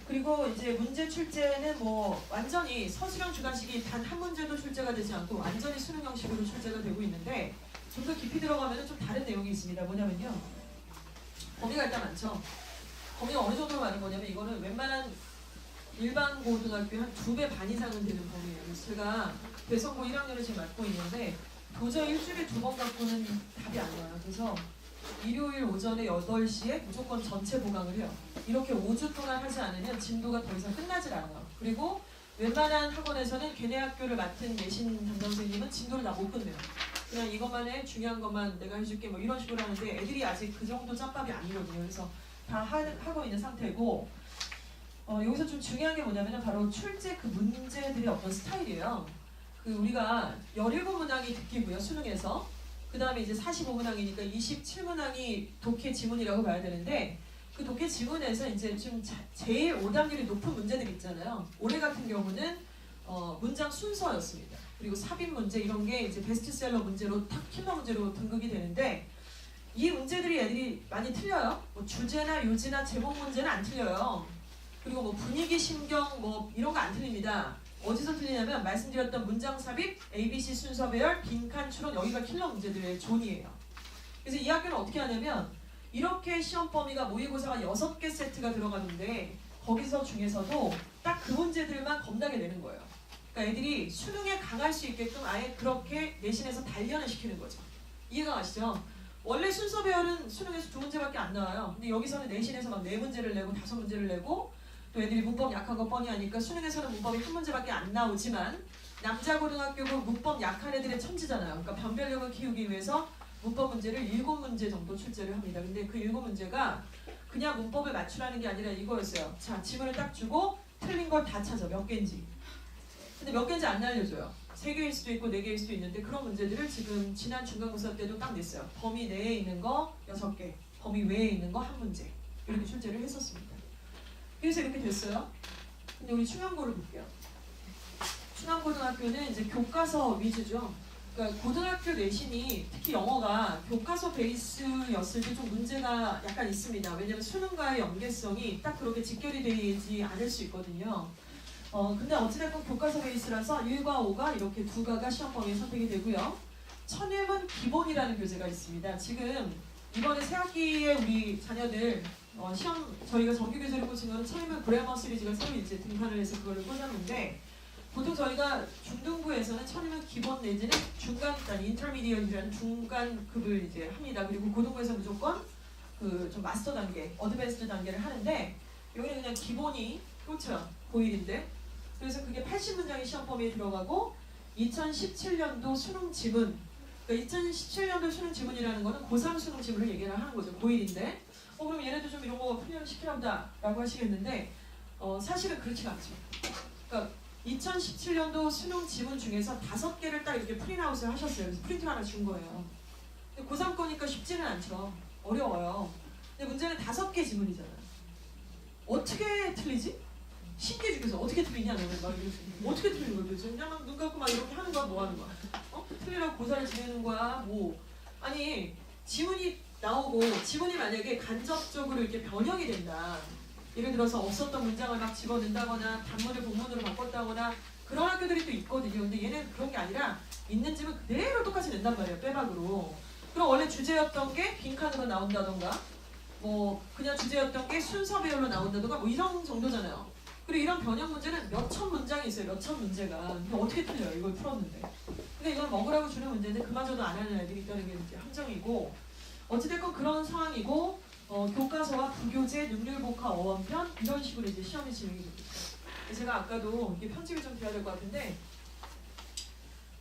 그리고 이제 문제 출제는 뭐 완전히 서술형 주관식이 단 한 문제도 출제가 되지 않고 완전히 수능 형식으로 출제가 되고 있는데 좀 더 깊이 들어가면 좀 다른 내용이 있습니다. 뭐냐면요. 범위가 일단 많죠. 범위가 어느 정도로 많은 거냐면 이거는 웬만한 일반 고등학교 한 2배 반 이상은 되는 범위예요. 그래서 제가 대성고 1학년을 지금 맡고 있는데 도저히 일주일에 2번 갖고는 답이 안 나와요. 그래서 일요일 오전에 8시에 무조건 전체 보강을 해요. 이렇게 5주 동안 하지 않으면 진도가 더 이상 끝나질 않아요. 그리고 웬만한 학원에서는 걔네 학교를 맡은 내신 담당 선생님은 진도를 다 못 끝내요. 그냥 이것만 해, 중요한 것만 내가 해줄게 뭐 이런 식으로 하는데 애들이 아직 그 정도 짬밥이 아니거든요. 그래서 다 하고 있는 상태고 여기서 좀 중요한 게 뭐냐면 바로 출제 그 문제들의 어떤 스타일이에요. 그 우리가 17문항이 듣기고요. 수능에서. 그 다음에 이제 45문항이니까 27문항이 독해 지문이라고 봐야 되는데 그 독해 지문에서 이제 좀 제일 오답률이 높은 문제들 있잖아요. 올해 같은 경우는 문장 순서였습니다. 그리고 삽입 문제 이런 게 이제 베스트셀러 문제로 탁 킬러 문제로 등극이 되는데 이 문제들이 애들이 많이 틀려요. 뭐 주제나 요지나 제목 문제는 안 틀려요. 그리고 뭐 분위기, 심경 뭐 이런 거 안 틀립니다. 어디서 틀리냐면 말씀드렸던 문장 삽입, ABC 순서 배열, 빈칸 추론 여기가 킬러 문제들의 존이에요. 그래서 이 학교는 어떻게 하냐면 이렇게 시험 범위가 모의고사가 6개 세트가 들어가는데 거기서 중에서도 딱 그 문제들만 겁나게 내는 거예요. 그러니까 애들이 수능에 강할 수 있게끔 아예 그렇게 내신에서 단련을 시키는 거죠. 이해가 가시죠? 원래 순서 배열은 수능에서 2문제밖에 안 나와요. 근데 여기서는 내신에서 막 4문제를 내고 5문제를 내고 또 애들이 문법 약한 거 뻔히 하니까 수능에서는 문법이 1문제밖에 안 나오지만 남자 고등학교고 문법 약한 애들의 천지잖아요. 그러니까 변별력을 키우기 위해서 문법 문제를 7문제 정도 출제를 합니다. 근데 그 7문제가 그냥 문법을 맞추라는 게 아니라 이거였어요. 자, 지문을 딱 주고 틀린 걸 다 찾아. 몇 개인지. 근데 몇 개인지 안 알려줘요. 3개일 수도 있고 4개일 수도 있는데 그런 문제들을 지금 지난 중간고사 때도 딱 냈어요. 범위 내에 있는 거 6개, 범위 외에 있는 거 1문제. 이렇게 출제를 했었습니다. 그래서 이렇게 됐어요. 근데 우리 충암고를 볼게요. 충암고등학교는 이제 교과서 위주죠. 그러니까 고등학교 내신이 특히 영어가 교과서 베이스였을 때 좀 문제가 약간 있습니다. 왜냐하면 수능과의 연계성이 딱 그렇게 직결이 되지 않을 수 있거든요. 근데 어찌됐건 교과서 베이스라서 1과 5가 이렇게 두 가가 시험 범위에 선택이 되고요. 천일문 기본이라는 교재가 있습니다. 지금 이번에 새학기에 우리 자녀들 시험 저희가 정규 교재를 꽂은 거는 천일문 그래머 시리즈가 새로 이제 등판을 해서 그거를 꽂았는데 보통 저희가 중등부에서는 천일문 기본 내지는 중간단, 인터미디어이라는 중간급을 이제 합니다. 그리고 고등부에서 무조건 그 좀 마스터 단계, 어드밴스드 단계를 하는데 여기는 그냥 기본이 꽂혀요. 고1인데. 그래서 그게 80문장의 시험 범위에 들어가고 2017년도 수능 지문, 그러니까 2017년도 수능 지문이라는 거는 고3 수능 지문을 얘기를 하는 거죠. 고1인데 그럼 얘네도 좀 이런 거 훈련을 시키나 보다 라고 하시겠는데 사실은 그렇지가 않죠. 그러니까 2017년도 수능 지문 중에서 5개를 딱 이렇게 프린아웃을 하셨어요. 그래서 프린트 하나 준 거예요. 근데 고3 거니까 쉽지는 않죠. 어려워요. 근데 문제는 5개 지문이잖아요. 어떻게 틀리지? 10개 중에서 어떻게 틀리냐 너는 막 이러지. 어떻게 틀리는 거야 도대체? 그냥 막 눈 감고 막 이렇게 하는 거야 뭐 하는 거야? 틀리라고 고사를 지내는 거야 뭐. 아니 지문이 나오고 지문이 만약에 간접적으로 이렇게 변형이 된다. 예를 들어서 없었던 문장을 막 집어넣는다거나 단문을 본문으로 바꿨다거나 그런 학교들이 또 있거든요. 근데 얘는 그런 게 아니라 있는 지문 그대로 똑같이 낸단 말이에요. 빼박으로. 그럼 원래 주제였던 게 빈칸으로 나온다던가 뭐 그냥 주제였던 게 순서별로 나온다던가 뭐 이런 정도잖아요. 그리고 이런 변형 문제는 몇천 문장이 있어요. 몇천 문제가. 근데 어떻게 틀려요? 이걸 풀었는데. 근데 이걸 먹으라고 주는 문제인데 그마저도 안 하는 애들이 있다는 게 이제 함정이고 어찌됐건 그런 상황이고 교과서와 부교재, 능률복화, 어원편 이런 식으로 이제 시험이 진행이 됩니다. 제가 아까도 이게 편집을 좀 돼야 될 것 같은데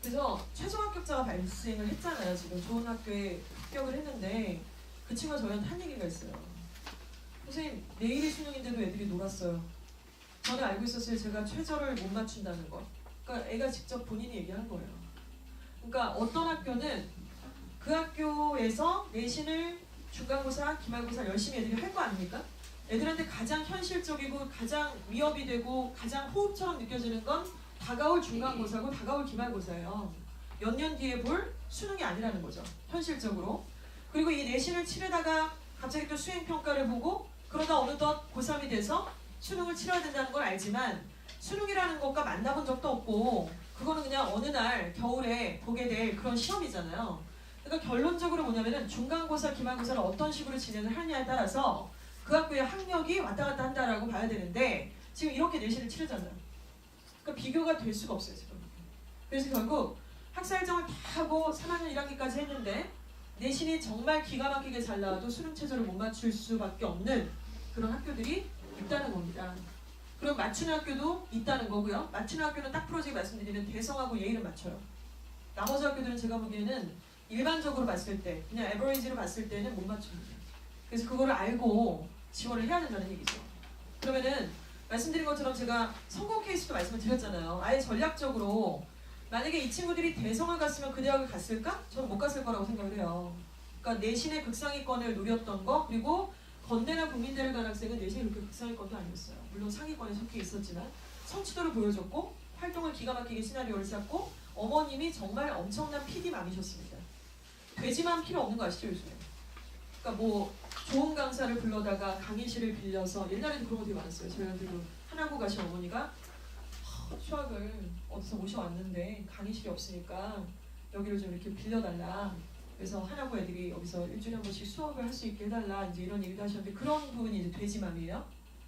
그래서 최종 합격자가 발생을 했잖아요. 지금 좋은 학교에 합격을 했는데 그 친구가 저희한테 한 얘기가 있어요. 선생님 내일이 수능인데도 애들이 놀았어요. 저는 알고 있었어요. 제가 최저를 못 맞춘다는 거. 그러니까 애가 직접 본인이 얘기한 거예요. 그러니까 어떤 학교는 그 학교에서 내신을 중간고사, 기말고사 열심히 애들이 할 거 아닙니까? 애들한테 가장 현실적이고 가장 위협이 되고 가장 호흡처럼 느껴지는 건 다가올 중간고사고 다가올 기말고사예요. 몇 년 뒤에 볼 수능이 아니라는 거죠. 현실적으로. 그리고 이 내신을 치르다가 갑자기 또 수행평가를 보고 그러다 어느덧 고3이 돼서 수능을 치러야 된다는 걸 알지만 수능이라는 것과 만나본 적도 없고 그거는 그냥 어느 날 겨울에 보게 될 그런 시험이잖아요. 그러니까 결론적으로 뭐냐면은 중간고사, 기말고사를 어떤 식으로 진행을 하냐에 따라서 그 학교의 학력이 왔다 갔다 한다라고 봐야 되는데 지금 이렇게 내신을 치르잖아요. 그러니까 비교가 될 수가 없어요 지금. 그래서 결국 학사일정을 다 하고 3학년 1학기까지 했는데 내신이 정말 기가 막히게 잘 나와도 수능 최저를 못 맞출 수밖에 없는 그런 학교들이 있다는 겁니다. 그럼 맞추는 학교도 있다는 거고요. 맞추는 학교는 딱 풀어지게 말씀드리면 대성하고 예의를 맞춰요. 나머지 학교들은 제가 보기에는 일반적으로 봤을 때 그냥 에버리지로 봤을 때는 못 맞춥니다. 그래서 그거를 알고 지원을 해야 된다는 얘기죠. 그러면은 말씀드린 것처럼 제가 성공 케이스도 말씀을 드렸잖아요. 아예 전략적으로 만약에 이 친구들이 대성을 갔으면 그 대학을 갔을까? 저는 못 갔을 거라고 생각을 해요. 그러니까 내신의 극상위권을 노렸던 거 그리고 건대나 국민대를 간 학생은 내신이 그렇게 극상위권도 아니었어요. 물론 상위권에 속해 있었지만 성취도를 보여줬고 활동을 기가 막히게 시나리오를 짰고 어머님이 정말 엄청난 PD맘이셨습니다. 돼지맘 필요 없는 거 아시죠 요즘에? 그러니까 뭐 좋은 강사를 불러다가 강의실을 빌려서 옛날에는 그런 거 되게 많았어요. 저희한테도 한양고 가신 어머니가 수학을 어디서 모셔왔는데 강의실이 없으니까 여기를 좀 이렇게 빌려달라. 그래서 한양고 애들이 여기서 일주일에 한 번씩 수업을 할 수 있게 해달라 이제 이런 얘기도 하셨는데 그런 부분이 이제 돼지맘이에요.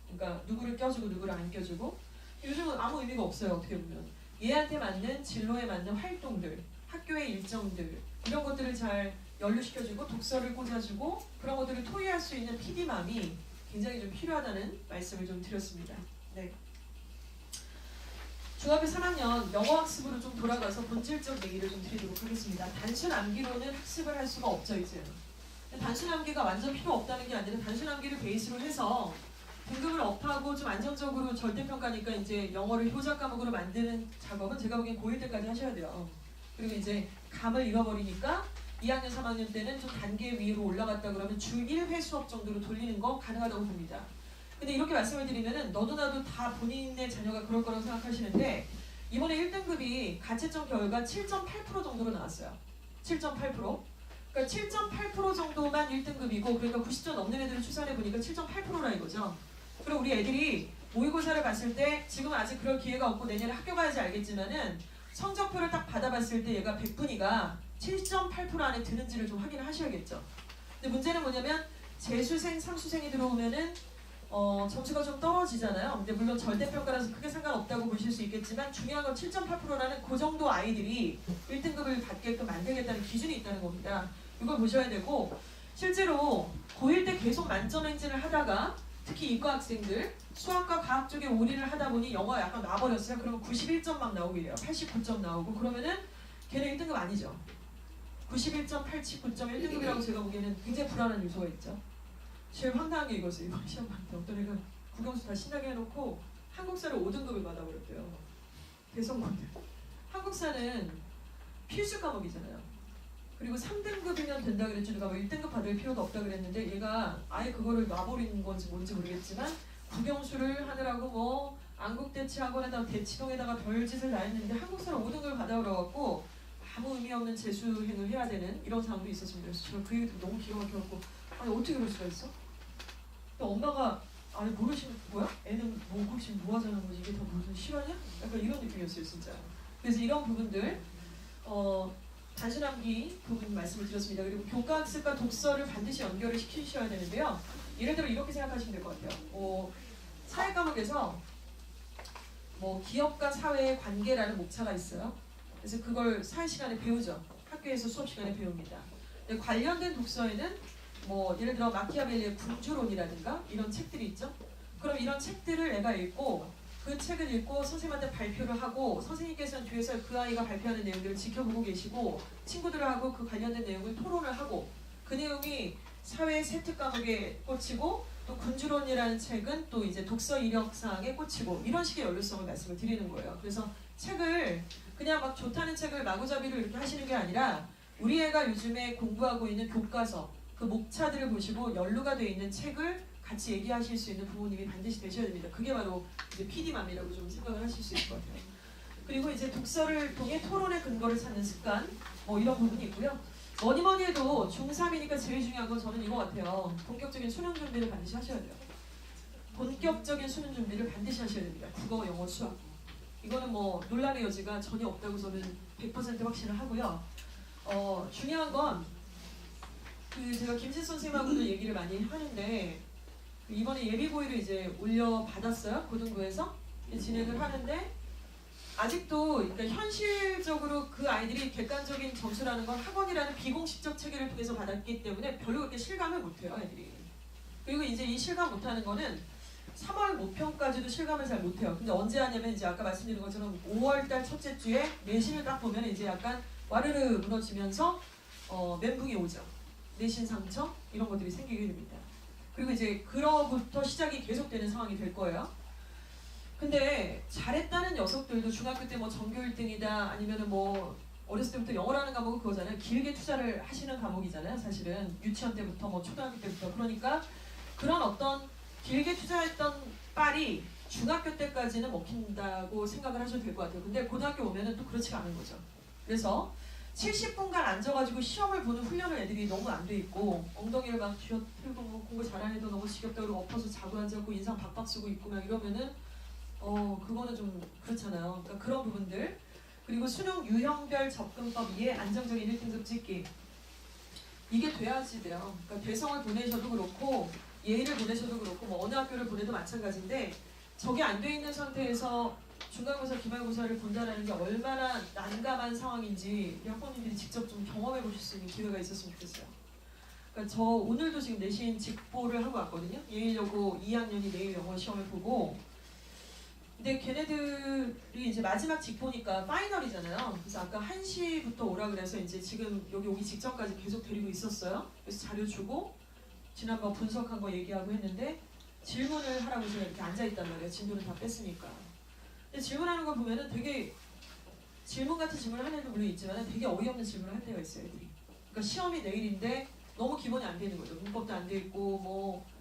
그러니까 누구를 껴주고 누구를 안 껴주고 요즘은 아무 의미가 없어요. 어떻게 보면 얘한테 맞는 진로에 맞는 활동들, 학교의 일정들 이런 것들을 잘 연루시켜주고 독서를 꽂아주고 그런 것들을 토의할 수 있는 PD맘이 굉장히 좀 필요하다는 말씀을 좀 드렸습니다. 네. 중학교 3학년 영어학습으로 좀 돌아가서 본질적 얘기를 좀 드리도록 하겠습니다. 단순 암기로는 학습을 할 수가 없죠, 이제. 단순 암기가 완전 필요 없다는 게 아니라 단순 암기를 베이스로 해서 등급을 업하고 좀 안정적으로 절대평가니까 이제 영어를 효자 과목으로 만드는 작업은 제가 보기엔 고1 때까지 하셔야 돼요. 그리고 이제 감을 잃어버리니까 2학년, 3학년 때는 좀 단계 위로 올라갔다 그러면 주 1회 수업 정도로 돌리는 거 가능하다고 봅니다. 근데 이렇게 말씀을 드리면은 너도 나도 다 본인의 자녀가 그럴 거라고 생각하시는데 이번에 1등급이 가채점 결과 7.8% 정도로 나왔어요. 7.8%. 그러니까 7.8% 정도만 1등급이고 그러니까 90점 넘는 애들을 추산해 보니까 7.8%라 이거죠. 그리고 우리 애들이 모의고사를 봤을 때 지금 아직 그럴 기회가 없고 내년에 학교 가야지 알겠지만은 성적표를 딱 받아봤을 때 얘가 100분위가 7.8% 안에 드는지를 좀 확인을 하셔야겠죠. 근데 문제는 뭐냐면 재수생, 상수생이 들어오면은 점수가 좀 떨어지잖아요. 근데 물론 절대평가라서 크게 상관없다고 보실 수 있겠지만 중요한 건 7.8%라는 그 정도 아이들이 1등급을 받게끔 만들겠다는 기준이 있다는 겁니다. 이걸 보셔야 되고 실제로 고1 때 계속 만점 행진을 하다가 특히 이과 학생들 수학과 과학 쪽에 올인을 하다 보니 영어가 약간 놔버렸어요. 그러면 91점 막 나오게 돼요. 89점 나오고 그러면은 걔는 1등급 아니죠. 91점, 89점 1등급이라고 제가 보기에는 굉장히 불안한 요소가 있죠. 제일 황당한 게 이거죠. 이번 시험 봤을 때 어떤 애가 국영수 다 신나게 해놓고 한국사를 5등급을 받아버렸대요. 대성공들. 한국사는 필수 과목이잖아요. 그리고 3등급이면 된다 그랬지 누가 뭐 1등급 받을 필요도 없다 그랬는데 얘가 아예 그거를 놔버리는 건지 뭔지 모르겠지만 국영수를 하느라고 뭐 안국대치학원에다가 대치동에다가 별짓을 다 했는데 한국사를 5등급을 받아버려갖고 아무 의미 없는 재수행을 해야 되는 이런 상황도 있었습니다. 그래서 제가 그 얘기도 너무 기가 막혀갖고 아니 어떻게 그럴 수가 있어? 근데 엄마가 아니 모르시는 뭐야? 애는 뭐 혹시 뭐 하자는 거지? 이게 다 무슨 실화냐? 약간 이런 느낌이었어요 진짜. 그래서 이런 부분들 단순 암기 부분 말씀을 드렸습니다. 그리고 교과학습과 독서를 반드시 연결을 시키셔야 되는데요. 예를 들어 이렇게 생각하시면 될 것 같아요. 사회 과목에서 뭐 기업과 사회의 관계라는 목차가 있어요. 그래서 그걸 사회 시간에 배우죠. 학교에서 수업 시간에 배웁니다. 근데 관련된 독서에는 뭐 예를 들어 마키아벨리의 군주론이라든가 이런 책들이 있죠. 그럼 이런 책들을 애가 읽고 그 책을 읽고 선생님한테 발표를 하고 선생님께서는 뒤에서 그 아이가 발표하는 내용들을 지켜보고 계시고 친구들하고 그 관련된 내용을 토론을 하고 그 내용이 사회 세특 과목에 꽂히고 또 군주론이라는 책은 또 이제 독서 이력사항에 꽂히고 이런 식의 연루성을 말씀을 드리는 거예요. 그래서 책을 그냥 막 좋다는 책을 마구잡이로 이렇게 하시는 게 아니라 우리 애가 요즘에 공부하고 있는 교과서 그 목차들을 보시고 연루가 되어 있는 책을 같이 얘기하실 수 있는 부모님이 반드시 되셔야 됩니다. 그게 바로 이제 PD맘이라고 좀 생각을 하실 수 있을 것 같아요. 그리고 이제 독서를 통해 토론의 근거를 찾는 습관 뭐 이런 부분이 있고요. 뭐니 해도 중3이니까 제일 중요한 건 저는 이거 같아요. 본격적인 수능 준비를 반드시 하셔야 돼요. 본격적인 수능 준비를 반드시 하셔야 됩니다. 국어, 영어, 수학. 이거는 뭐 논란의 여지가 전혀 없다고 저는 100% 확신을 하고요. 중요한 건 제가 김신 선생님하고도 얘기를 많이 하는데 이번에 예비고의를 이제 올려받았어요. 고등부에서 진행을 하는데 아직도 그러니까 현실적으로 그 아이들이 객관적인 점수라는 건 학원이라는 비공식적 체계를 통해서 받았기 때문에 별로 그렇게 실감을 못해요. 애들이. 그리고 이제 이 실감 못하는 거는 3월 모평까지도 실감을 잘 못해요. 근데 언제 하냐면 이제 아까 말씀드린 것처럼 5월달 첫째 주에 내신을 딱 보면 이제 약간 와르르 무너지면서 멘붕이 오죠. 내신 상처 이런 것들이 생기게 됩니다. 그리고 이제 그로부터 시작이 계속되는 상황이 될 거예요. 근데 잘했다는 녀석들도 중학교 때 뭐 전교 1등이다 아니면은 뭐 어렸을 때부터 영어라는 과목은 그거잖아요. 길게 투자를 하시는 과목이잖아요. 사실은 유치원 때부터 뭐 초등학교 때부터. 그러니까 그런 어떤 길게 투자했던 빨이 중학교 때까지는 먹힌다고 생각을 하셔도 될 것 같아요. 근데 고등학교 오면은 또 그렇지가 않은 거죠. 그래서 70분간 앉아가지고 시험을 보는 훈련을 애들이 너무 안 돼 있고 엉덩이를 막 쥐어틀고 뭐 공부 잘하는 애도 너무 지겹다 그러고 엎어서 자고 앉아고 인상 박박 쓰고 있고 막 이러면은 그거는 좀 그렇잖아요. 그러니까 그런 부분들 그리고 수능 유형별 접근법 이에 안정적인 1등급 찍기 이게 돼야지 돼요. 그러니까 대성을 보내셔도 그렇고 예의를 보내셔도 그렇고 뭐 어느 학교를 보내도 마찬가지인데 저게 안 돼 있는 상태에서 중간고사, 기말고사를 본다는 게 얼마나 난감한 상황인지 학부모님들이 직접 좀 경험해 보실 수 있는 기회가 있었으면 좋겠어요. 그러니까 저 오늘도 지금 내신 직보를 하고 왔거든요. 예일여고 2학년이 내일 영어 시험을 보고 근데 걔네들이 이제 마지막 직보니까 파이널이잖아요. 그래서 아까 1시부터 오라 그래서 이제 지금 여기 오기 직전까지 계속 데리고 있었어요. 그래서 자료 주고 지난번 분석한 거 얘기하고 했는데 질문을 하라고 제가 이렇게 앉아있단 말이에요. 진도를 다 뺐으니까. 근데 질문하는 거 보면은 되게 질문 같은 질문을 하는 애도 물론 있지만 되게 어이없는 질문을 할 때가 있어요. 애들이. 그러니까 시험이 내일인데 너무 기본이 안 되는 거죠. 문법도 안 돼 있고 뭐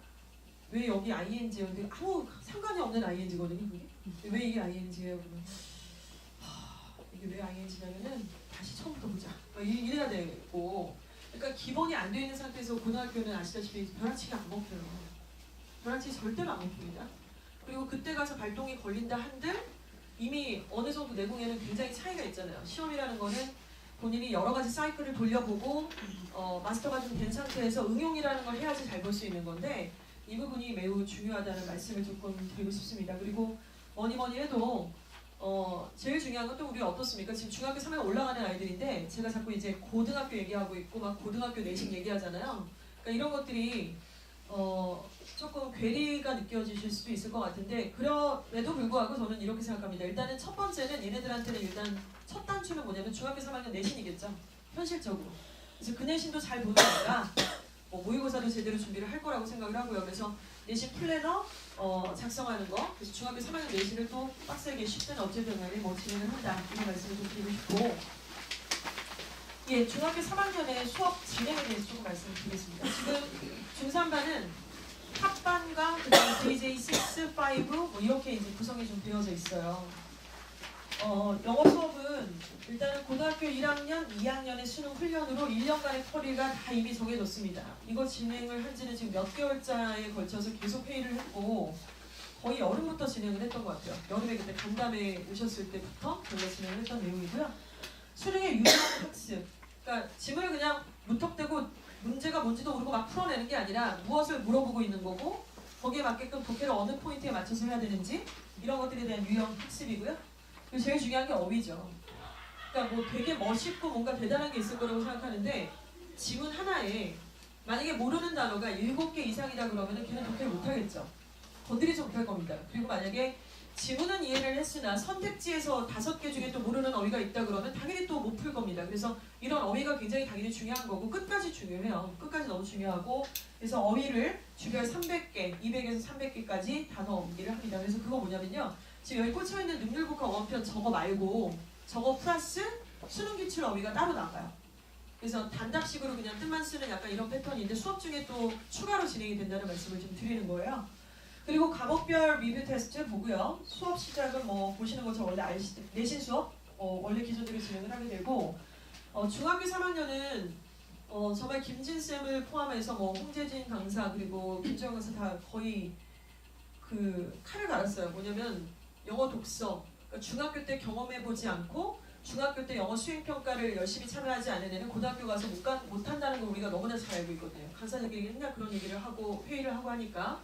왜 여기 ING예요? 근데 아무 상관이 없는 ING거든요. 그게. 왜 이게 ING예요? 그러면 이게 왜 ING냐면은 다시 처음부터 보자. 이래야 되고 그러니까 기본이 안 돼 있는 상태에서 고등학교는 아시다시피 벼락치기 안 먹혀요. 벼락치기 절대로 안 먹힙니다. 그리고 그때 가서 발동이 걸린다 한들 이미 어느 정도 내공에는 굉장히 차이가 있잖아요. 시험이라는 거는 본인이 여러 가지 사이클을 돌려보고 마스터가 좀 된 상태에서 응용이라는 걸 해야지 잘 볼 수 있는 건데 이 부분이 매우 중요하다는 말씀을 조금 드리고 싶습니다. 그리고 뭐니 해도 제일 중요한 건 또 우리 어떻습니까? 지금 중학교 3학 올라가는 아이들인데 제가 자꾸 이제 고등학교 얘기하고 있고 막 고등학교 내신 얘기하잖아요. 그러니까 이런 것들이 조금 괴리가 느껴지실 수도 있을 것 같은데 그럼에도 불구하고 저는 이렇게 생각합니다. 일단은 첫 번째는 얘네들한테는 일단 첫 단추는 뭐냐면 중학교 3학년 내신이겠죠. 현실적으로. 그래서 그 내신도 잘 보는 거라 모의고사도 제대로 준비를 할 거라고 생각을 하고요. 그래서 내신 플래너 작성하는 거, 그래서 중학교 3학년 내신을 또 빡세게 쉽든 어쨌든 간에 진행을 한다. 이런 말씀을 좀 드리고 싶고 예, 중학교 3학년의 수업 진행에 대해서 조금 말씀을 드리겠습니다. 지금 중3반은 탑반과 그다음에 JJ6, 5 뭐 이렇게 이제 구성이 좀 되어져 있어요. 영어 수업은 일단은 고등학교 1학년, 2학년의 수능 훈련으로 1년간의 커리가 다 이미 정해졌습니다. 이거 진행을 한 지는 지금 몇 개월째에 걸쳐서 계속 회의를 했고 거의 여름부터 진행을 했던 것 같아요. 여름에 그때 간담회 오셨을 때부터 저희가 진행을 했던 내용이고요. 수능의 유형 학습. 그러니까 짐을 그냥 무턱대고 문제가 뭔지도 모르고 막 풀어내는 게 아니라 무엇을 물어보고 있는 거고 거기에 맞게끔 독해를 어느 포인트에 맞춰서 해야 되는지 이런 것들에 대한 유형 학습이고요. 그리고 제일 중요한 게 어휘죠. 그러니까 뭐 되게 멋있고 뭔가 대단한 게 있을 거라고 생각하는데 지문 하나에 만약에 모르는 단어가 7개 이상이다 그러면은 걔는 독해를 못하겠죠. 건드리지 못할 겁니다. 그리고 만약에 지문은 이해를 했으나 선택지에서 5개 중에 또 모르는 어휘가 있다 그러면 당연히 또 못 풀 겁니다. 그래서 이런 어휘가 굉장히 당연히 중요한 거고 끝까지 중요해요. 끝까지 너무 중요하고 그래서 어휘를 주별 300개, 200에서 300개까지 단어 암기를 합니다. 그래서 그거 뭐냐면요. 지금 여기 꽂혀있는 능률북화 원편 저거 말고 저거 플러스 수능 기출 어휘가 따로 나가요. 그래서 단답식으로 그냥 뜻만 쓰는 약간 이런 패턴인데 수업 중에 또 추가로 진행이 된다는 말씀을 좀 드리는 거예요. 그리고 과목별 리뷰 테스트 보고요. 수업 시작은 뭐 보시는 것처럼 원래 내신 수업 원래 기존대로 진행을 하게 되고 중학교 3학년은 정말 김진쌤을 포함해서 뭐 홍재진 강사 그리고 김정은 강사 다 거의 그 칼을 갈았어요. 뭐냐면 영어 독서 그러니까 중학교 때 경험해보지 않고 중학교 때 영어 수행평가를 열심히 참여하지 않은 애는 고등학교 가서 못한다는 걸 우리가 너무나 잘 알고 있거든요. 강사들끼리 맨날 그런 얘기를 하고 회의를 하고 하니까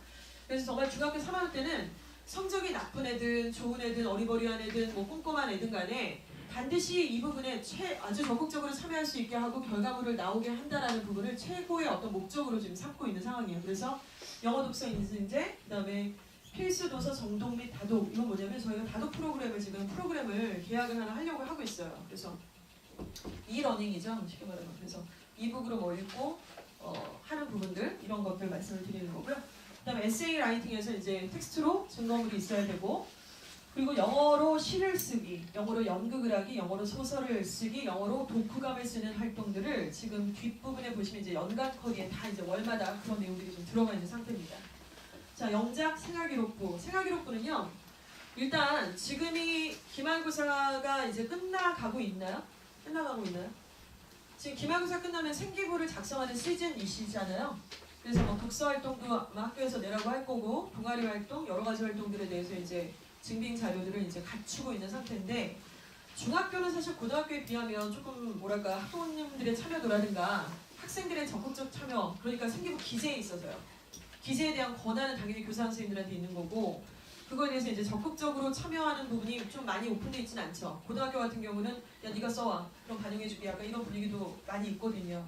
그래서 정말 중학교 3학년 때는 성적이 나쁜 애든 좋은 애든 어리버리한 애든 뭐 꼼꼼한 애든 간에 반드시 이 부분에 아주 적극적으로 참여할 수 있게 하고 결과물을 나오게 한다라는 부분을 최고의 어떤 목적으로 지금 삼고 있는 상황이에요. 그래서 영어 독서 인증제, 그다음에 필수 도서 정독 및 다독 이건 뭐냐면 저희가 다독 프로그램을 계약을 하나 하려고 하고 있어요. 그래서 이러닝이죠. 쉽게 말하면 그래서 이북으로 뭐 읽고 하는 부분들 이런 것들 말씀을 드리는 거고요. 그다음에 에세이 라이팅에서 이제 텍스트로 증거물이 있어야 되고 그리고 영어로 시를 쓰기, 영어로 연극을 하기, 영어로 소설을 쓰기, 영어로 독후감을 쓰는 활동들을 지금 뒷부분에 보시면 이제 연간 커리에 다 이제 월마다 그런 내용들이 좀 들어가 있는 상태입니다. 자, 영작 생활기록부. 생활기록부는요. 일단 지금이 기말고사가 이제 끝나가고 있나요? 지금 기말고사 끝나면 생기부를 작성하는 시즌이시잖아요. 그래서 뭐 독서 활동도 학교에서 내라고 할 거고 동아리 활동 여러 가지 활동들에 대해서 이제 증빙 자료들을 이제 갖추고 있는 상태인데 중학교는 사실 고등학교에 비하면 조금 뭐랄까 학부모님들의 참여도라든가 학생들의 적극적 참여 그러니까 생기부 기재에 있어서요. 기재에 대한 권한은 당연히 교사 선생님들한테 있는 거고 그거에 대해서 이제 적극적으로 참여하는 부분이 좀 많이 오픈되어 있지는 않죠. 고등학교 같은 경우는 야 네가 써와 그럼 반영해줄게 약간 이런 분위기도 많이 있거든요.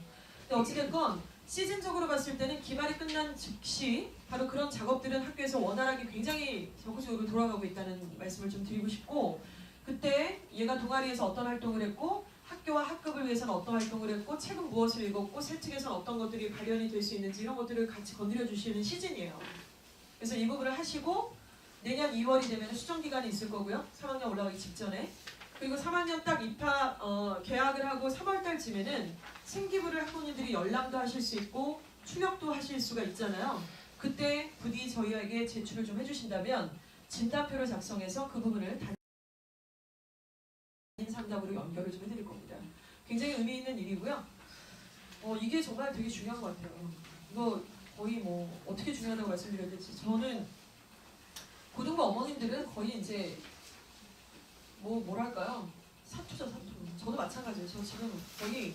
근데 어찌됐건 시즌적으로 봤을 때는 기말이 끝난 즉시 바로 그런 작업들은 학교에서 원활하게 굉장히 적극적으로 돌아가고 있다는 말씀을 좀 드리고 싶고, 그때 얘가 동아리에서 어떤 활동을 했고 학교와 학급을 위해서는 어떤 활동을 했고 책은 무엇을 읽었고 새 측에서는 어떤 것들이 발현이 될 수 있는지 이런 것들을 같이 건드려 주시는 시즌이에요. 그래서 이 부분을 하시고 내년 2월이 되면 수정 기간이 있을 거고요. 3학년 올라가기 직전에. 그리고 3학년 딱 개학을 하고 3월 달쯤에는 생기부를 학부모님들이 열람도 하실 수 있고 출력도 하실 수가 있잖아요. 그때 부디 저희에게 제출을 좀 해주신다면 진단표를 작성해서 그 부분을 담임 상담으로 연결을 좀 해드릴 겁니다. 굉장히 의미 있는 일이고요. 이게 정말 되게 중요한 것 같아요. 이거 거의 뭐 어떻게 중요하다고 말씀드려야 될지. 저는 고등부 어머님들은 거의 이제 뭐랄까요? 사투죠, 사투. 저도 마찬가지예요. 저 지금 거의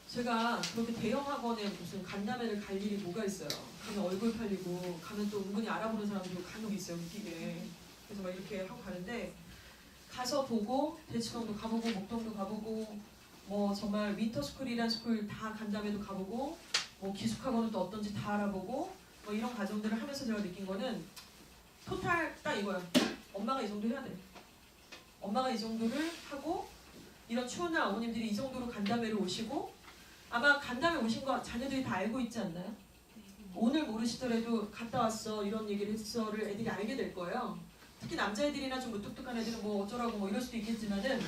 제가 그렇게 대형 학원에 무슨 간담회를 갈 일이 뭐가 있어요. 가면 얼굴 팔리고 가면 또 은근히 알아보는 사람도 간혹 있어요, 웃기게. 그래서 막 이렇게 하고 가는데 가서 보고 대치동도 가보고 목동도 가보고 뭐 정말 윈터스쿨이란 스쿨 다 간담회도 가보고 뭐 기숙학원은 또 어떤지 다 알아보고 뭐 이런 과정들을 하면서 제가 느낀 거는 토탈 딱 이거야. 엄마가 이 정도 해야 돼. 엄마가 이 정도를 하고 이런 추운 날 어머님들이 이 정도로 간담회를 오시고 아마 간담회 오신 거 자녀들이 다 알고 있지 않나요? 오늘 모르시더라도 갔다 왔어 이런 얘기를 했어를 애들이 알게 될 거예요. 특히 남자애들이나 좀 무뚝뚝한 애들은 뭐 어쩌라고 뭐 이럴 수도 있겠지만은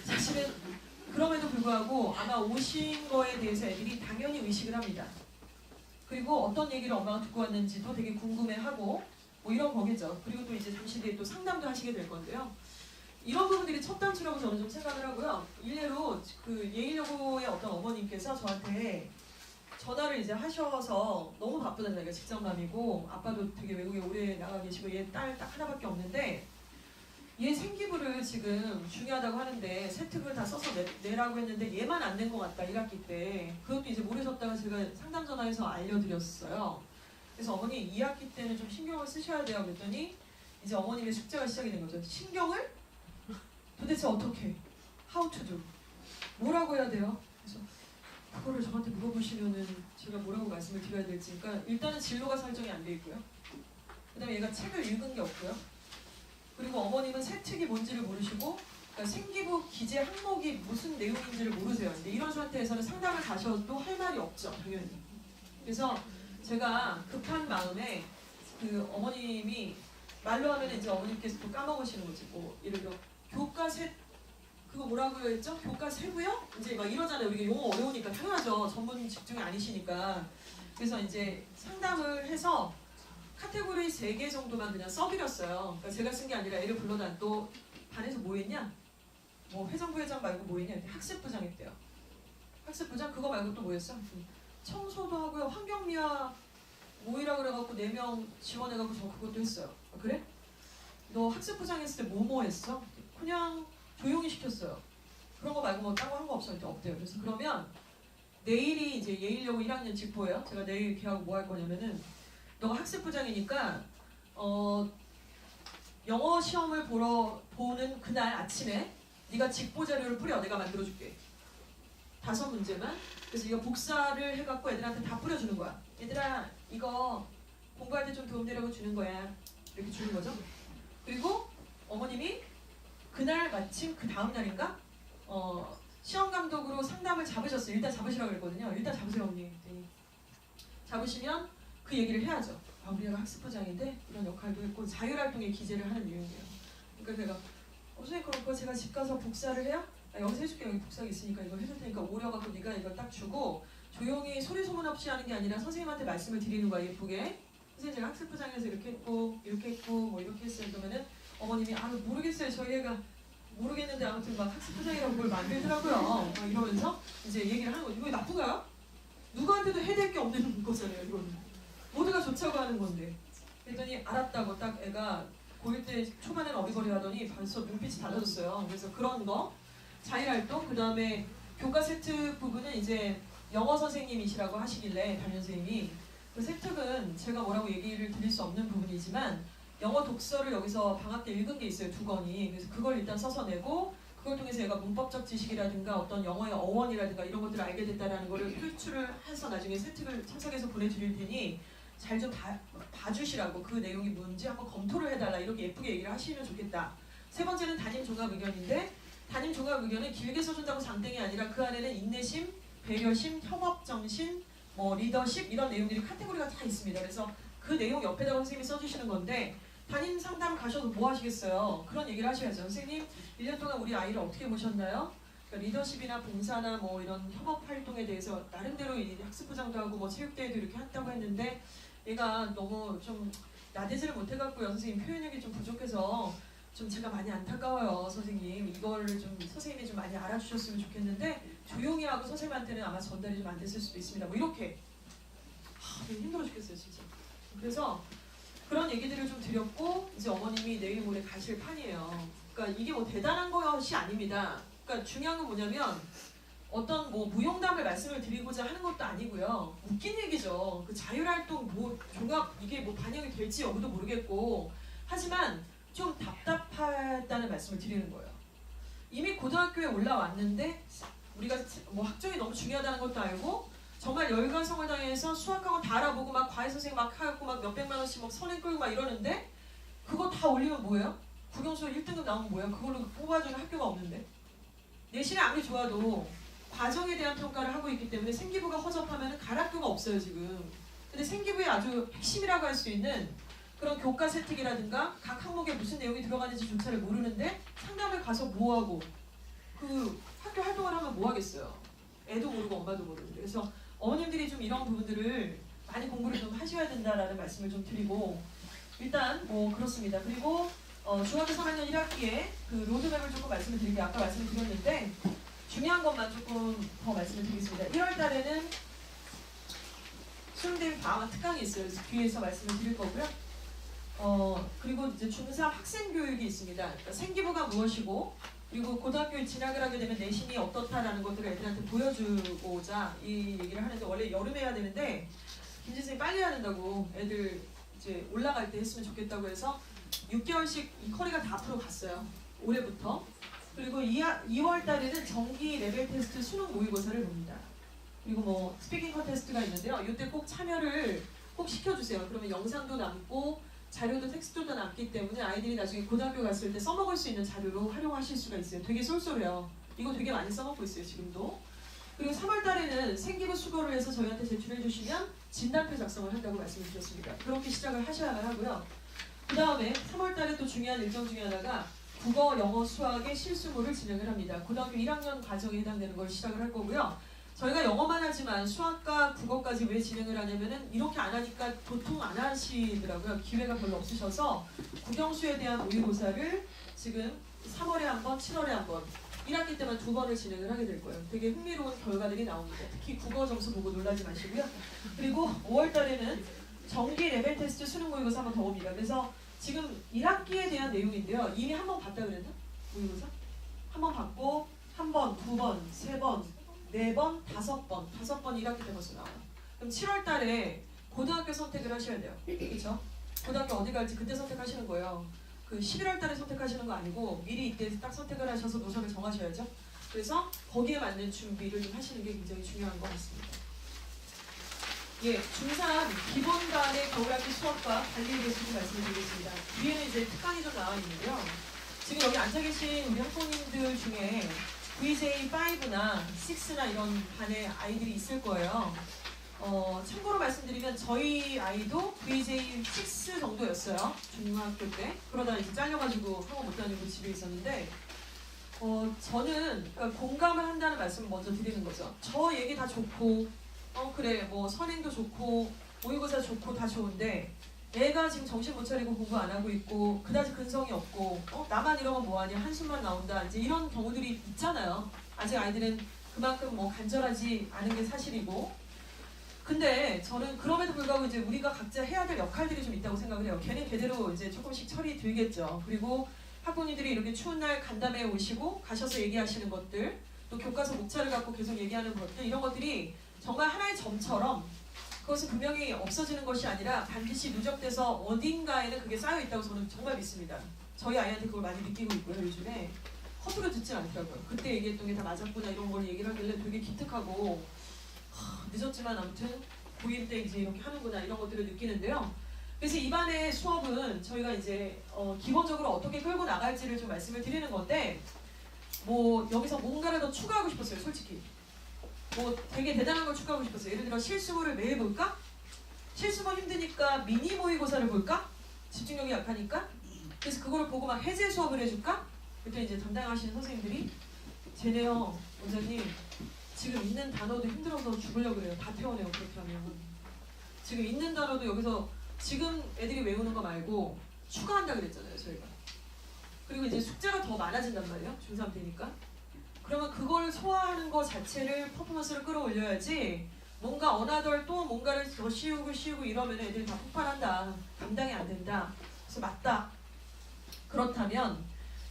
사실은 그럼에도 불구하고 아마 오신 거에 대해서 애들이 당연히 의식을 합니다. 그리고 어떤 얘기를 엄마가 듣고 왔는지도 되게 궁금해하고 뭐 이런 거겠죠. 그리고 또 이제 잠시 뒤에 또 상담도 하시게 될 건데요. 이런 부분들이 첫 단추라고 저는 좀 생각을 하고요. 일례로 그 예일여고의 어떤 어머님께서 저한테 전화를 이제 하셔서 너무 바쁘다는 얘기가 직장맘이고 아빠도 되게 외국에 오래 나가 계시고 얘 딸 딱 하나밖에 없는데 얘 생기부를 지금 중요하다고 하는데 세특을 다 써서 내라고 했는데 얘만 안 낸 것 같다 1학기 때. 그것도 이제 모르셨다가 제가 상담 전화해서 알려드렸어요. 그래서 어머니 2학기 때는 좀 신경을 쓰셔야 돼요 그랬더니 이제 어머님의 숙제가 시작이 된 거죠. 신경을? 도대체 어떻게? How to do? 뭐라고 해야 돼요? 그래서 그거를 저한테 물어보시면은 제가 뭐라고 말씀을 드려야 될지. 그러니까 일단은 진로가 설정이 안 돼 있고요. 그 다음에 얘가 책을 읽은 게 없고요. 그리고 어머님은 새 책이 뭔지를 모르시고 그러니까 생기부 기재 항목이 무슨 내용인지를 모르세요. 근데 이런 상태에서는 상담을 가셔도 할 말이 없죠. 당연히. 그래서 제가 급한 마음에 그 어머님이 말로 하면 이제 어머님께서 또 까먹으시는 거지. 뭐 예를 들어 교과세 그거 뭐라고 했죠? 교과세고요? 이제 막 이러잖아요. 우리가 용어 어려우니까 당연하죠. 전문 직종이 아니시니까. 그래서 이제 상담을 해서 카테고리 3개 정도만 그냥 써드렸어요. 그러니까 제가 쓴 게 아니라 애를 불러다 또 반에서 뭐 했냐? 뭐 회장부 회장 말고 뭐 했냐? 학습부장 했대요. 학습부장 그거 말고 또 뭐 했어? 청소도 하고요. 환경미화 모이라 그래갖고 4명 지원해갖고 저 그것도 했어요. 아, 그래? 너 학습부장 했을 때 뭐뭐 했어? 그냥 조용히 시켰어요. 그런 거 말고 뭐 딴 거 한 거 없어요? 없대요. 그래서 그러면 내일이 이제 예일여고 1학년 직보예요. 제가 내일 걔하고 뭐 할 거냐면은 너가 학습부장이니까 영어 시험을 보는 그날 아침에 네가 직보 자료를 뿌려. 내가 만들어줄게. 5문제만. 그래서 이거 복사를 해갖고 애들한테 다 뿌려주는 거야. 얘들아 이거 공부할 때 좀 도움되라고 주는 거야. 이렇게 주는 거죠. 그리고 어머님이 그날 마침 그 다음 날인가 시험 감독으로 상담을 잡으셨어요. 일단 잡으시라고 그랬거든요. 일단 잡으세요 언니. 잡으시면 그 얘기를 해야죠. 아, 우리 애가 학습부장인데 이런 역할도 했고 자율활동에 기재를 하는 내용이에요. 그러니까 제가 선생님 그럼 제가 집 가서 복사를 해요? 아, 여기서 해줄게. 여기 복사기 있으니까 이거 해줄 테니까 오려갖고 네가 이걸 딱 주고 조용히 소리 소문 없이 하는 게 아니라 선생님한테 말씀을 드리는 거야. 예쁘게. 선생님 제가 학습부장에서 이렇게 했고 뭐 이렇게 했어요. 그러면은 어머님이 아 모르겠어요. 저희 애가 모르겠는데 아무튼 막 학습부장이라고 뭘 만들더라고요. 막 이러면서 이제 얘기를 하는 거죠. 이거 나쁜가요? 누구한테도 해댈 게 없는 거잖아요. 이거는 모두가 좋자고 하는 건데. 그랬더니 알았다고 딱 애가 고1 때 초반에는 어리버리 하더니 벌써 눈빛이 달라졌어요. 그래서 그런 거 자율활동 그 다음에 교과 세특 부분은 이제 영어 선생님이시라고 하시길래 담임선생님이 그 세특은 제가 뭐라고 얘기를 드릴 수 없는 부분이지만 영어 독서를 여기서 방학 때 읽은 게 있어요. 2권이. 그래서 그걸 일단 써서 내고 그걸 통해서 얘가 문법적 지식이라든가 어떤 영어의 어원이라든가 이런 것들을 알게 됐다라는 거를 표출을 해서 나중에 세특을 첨삭해서 보내드릴 테니 잘 좀 봐주시라고, 그 내용이 뭔지 한번 검토를 해달라, 이렇게 예쁘게 얘기를 하시면 좋겠다. 세 번째는 담임 종합 의견인데, 담임 종합 의견은 길게 써준다고 장땡이 아니라 그 안에는 인내심, 배려심, 협업정신, 뭐 리더십 이런 내용들이 카테고리가 다 있습니다. 그래서 그 내용 옆에다가 선생님이 써주시는 건데, 담임 상담 가셔도 뭐 하시겠어요? 그런 얘기를 하셔야죠. 선생님 1년 동안 우리 아이를 어떻게 보셨나요? 그러니까 리더십이나 봉사나 뭐 이런 협업 활동에 대해서 나름대로 학습부장도 하고 뭐 체육대회도 이렇게 했다고 했는데 얘가 너무 좀 나대지를 못해갖고요. 선생님 표현력이 좀 부족해서 좀 제가 많이 안타까워요. 선생님 이거를 좀 선생님이 좀 많이 알아주셨으면 좋겠는데 조용히 하고 선생님한테는 아마 전달이 좀 안 됐을 수도 있습니다. 뭐 이렇게 힘들어 죽겠어요 진짜. 그래서 그런 얘기들을 좀 드렸고, 이제 어머님이 내일 모레 가실 판이에요. 그러니까 이게 뭐 대단한 것이 아닙니다. 그러니까 중요한 건 뭐냐면 어떤 뭐 무용담을 말씀을 드리고자 하는 것도 아니고요. 웃긴 얘기죠. 그 자율활동 뭐 종합 이게 뭐 반영이 될지 여기도 모르겠고, 하지만 좀 답답하다는 말씀을 드리는 거예요. 이미 고등학교에 올라왔는데 우리가 뭐 학종이 너무 중요하다는 것도 알고 정말 열과성을 당해서 수학학원 다 알아보고 막 과외 선생님 막 하고 막 몇백만 원씩 막 선행 끌고 막 이러는데 그거 다 올리면 뭐예요? 국영수 1등급 나오면 뭐예요? 그걸로 뽑아주는 학교가 없는데. 내신이 아무리 좋아도 과정에 대한 평가를 하고 있기 때문에 생기부가 허접하면 갈 학교가 없어요 지금. 근데 생기부의 아주 핵심이라고 할 수 있는 그런 교과 세특이라든가 각 항목에 무슨 내용이 들어가는지조차를 모르는데 상담을 가서 뭐하고 그 학교 활동을 하면 뭐 하겠어요. 애도 모르고 엄마도 모르는데. 그래서 어머님들이 좀 이런 부분들을 많이 공부를 좀 하셔야 된다라는 말씀을 좀 드리고, 일단 뭐 그렇습니다. 그리고 중학교 3학년 1학기에 그 로드맵을 조금 말씀을 드릴게요. 아까 말씀을 드렸는데 중요한 것만 조금 더 말씀을 드리겠습니다. 1월 달에는 수능대비 방학 특강이 있어요. 그래서 뒤에서 말씀을 드릴 거고요. 그리고 이제 중3 학생 교육이 있습니다. 그러니까 생기부가 무엇이고, 그리고 고등학교에 진학을 하게 되면 내신이 어떻다라는 것들을 애들한테 보여주고자 이 얘기를 하는데, 원래 여름에 해야 되는데 김진선이 빨리 해야 된다고 애들 이제 올라갈 때 했으면 좋겠다고 해서 6개월씩 이 커리가 다 앞으로 갔어요. 올해부터. 그리고 2월 달에는 정기 레벨 테스트 수능 모의고사를 봅니다. 그리고 뭐 스피킹 컨테스트가 있는데요. 이때 꼭 참여를 꼭 시켜주세요. 그러면 영상도 남고 자료도 텍스트도 남기 때문에 아이들이 나중에 고등학교 갔을 때 써먹을 수 있는 자료로 활용하실 수가 있어요. 되게 쏠쏠해요. 이거 되게 많이 써먹고 있어요 지금도. 그리고 3월 달에는 생기부 수거를 해서 저희한테 제출해 주시면 진단표 작성을 한다고 말씀을 드렸습니다. 그렇게 시작을 하셔야만 하고요. 그 다음에 3월 달에 또 중요한 일정 중에 하나가 국어, 영어, 수학의 실수물을 진행을 합니다. 고등학교 1학년 과정에 해당되는 걸 시작을 할 거고요. 저희가 영어만 하지만 수학과 국어까지 왜 진행을 하냐면은 이렇게 안 하니까 도통 안 하시더라고요. 기회가 별로 없으셔서 국영수에 대한 모의고사를 지금 3월에 한 번, 7월에 한 번, 1학기 때만 2번을 진행을 하게 될 거예요. 되게 흥미로운 결과들이 나옵니다. 특히 국어 점수 보고 놀라지 마시고요. 그리고 5월 달에는 정기 레벨 테스트 수능 모의고사 한 번 더 옵니다. 그래서 지금 1학기에 대한 내용인데요. 이미 한 번 봤다 그랬나? 모의고사? 한 번 봤고, 한 번, 2번, 3번, 4번, 5번, 5번 1학기 때 벌써 나와요. 그럼 7월 달에 고등학교 선택을 하셔야 돼요. 그렇죠? 고등학교 어디 갈지 그때 선택하시는 거예요. 그 11월 달에 선택하시는 거 아니고 미리 이때 딱 선택을 하셔서 노선을 정하셔야죠. 그래서 거기에 맞는 준비를 좀 하시는 게 굉장히 중요한 것 같습니다. 예, 중3 기본반의 겨울학기 수업과 관리에 대해서 좀 말씀을 드리겠습니다. 뒤에는 이제 특강이 좀 나와 있는데요. 지금 여기 앉아 계신 우리 학부모님들 중에 VJ5나 6나 이런 반의 아이들이 있을 거예요. 참고로 말씀드리면 저희 아이도 VJ6 정도였어요. 중학교 때. 그러다 이제 잘려가지고 학원 못 다니고 집에 있었는데 저는 그러니까 공감을 한다는 말씀을 먼저 드리는 거죠. 저 얘기 다 좋고 그래 뭐 선행도 좋고 모의고사 좋고 다 좋은데 애가 지금 정신 못 차리고 공부 안 하고 있고 그다지 근성이 없고 나만 이러면 뭐하냐 한숨만 나온다 이제 이런 경우들이 있잖아요. 아직 아이들은 그만큼 뭐 간절하지 않은 게 사실이고, 근데 저는 그럼에도 불구하고 이제 우리가 각자 해야 될 역할들이 좀 있다고 생각을 해요. 걔는 걔대로 이제 조금씩 철이 들겠죠. 그리고 학부모님들이 이렇게 추운 날 간담회에 오시고 가셔서 얘기하시는 것들, 또 교과서 목차를 갖고 계속 얘기하는 것들, 이런 것들이 정말 하나의 점처럼 그것은 분명히 없어지는 것이 아니라 반드시 누적돼서 어딘가에는 그게 쌓여 있다고 저는 정말 믿습니다. 저희 아이한테 그걸 많이 느끼고 있고요. 요즘에 허투루 듣지 않더라고요. 그때 얘기했던 게 다 맞았구나 이런 걸 얘기를 하길래 되게 기특하고 늦었지만 아무튼 고1 때 이제 이렇게 하는구나 이런 것들을 느끼는데요. 그래서 이반의 수업은 저희가 이제 기본적으로 어떻게 끌고 나갈지를 좀 말씀을 드리는 건데 뭐 여기서 뭔가를 더 추가하고 싶었어요. 솔직히 뭐 되게 대단한 걸 추가하고 싶었어요. 예를 들어 실수를 매일 볼까? 실수가 힘드니까 미니 모의고사를 볼까? 집중력이 약하니까. 그래서 그거를 보고 막 해제 수업을 해줄까? 그때 이제 담당하시는 선생님들이 쟤네요 원장님 지금 있는 단어도 힘들어서 죽으려고 그래요. 다 태워내요. 그렇게 하면 지금 있는 단어도 여기서 지금 애들이 외우는 거 말고 추가한다 그랬잖아요. 저희가. 그리고 이제 숙제가 더 많아진단 말이에요. 중3 되니까. 그러면 그걸 소화하는 거 자체를 퍼포먼스를 끌어올려야지 뭔가 어나덜 또 뭔가를 더 씌우고 이러면 애들이 다 폭발한다. 감당이 안 된다. 그래서 맞다. 그렇다면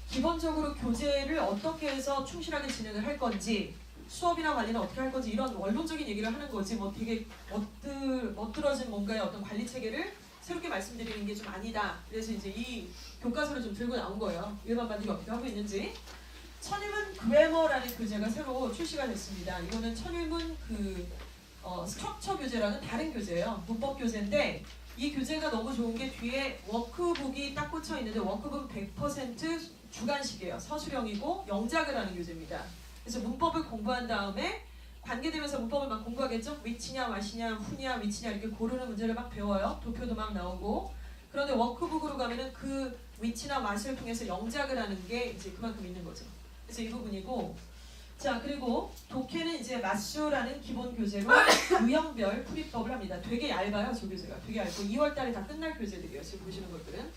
기본적으로 교재를 어떻게 해서 충실하게 진행을 할 건지 수업이나 관리는 어떻게 할 건지 이런 원론적인 얘기를 하는 거지 뭐 되게 멋들어진 뭔가의 어떤 관리 체계를 새롭게 말씀드리는 게 좀 아니다. 그래서 이제 이 교과서를 좀 들고 나온 거예요. 일반 반들이 어떻게 하고 있는지. 천일문 그래머라는 교재가 새로 출시가 됐습니다. 이거는 천일문 스트럭처 교재라는 다른 교재예요. 문법 교재인데 이 교재가 너무 좋은 게 뒤에 워크북이 딱 꽂혀 있는데 워크북은 100% 주관식이에요. 서술형이고 영작을 하는 교재입니다. 그래서 문법을 공부한 다음에 관계되면서 문법을 막 공부하겠죠? 위치냐, 와시냐, 후냐, 위치냐 이렇게 고르는 문제를 막 배워요. 도표도 막 나오고. 그런데 워크북으로 가면은 그 위치나 맛을 통해서 영작을 하는 게 이제 그만큼 있는 거죠. 그래서 이 부분이고. 자, 그리고 독해는 이제 마수라는 기본 교재로 유형별 풀이법을 합니다. 되게 얇아요, 저 교재가. 되게 얇고 2월 달에 다 끝날 교재들이에요. 지금 보시는 것들은.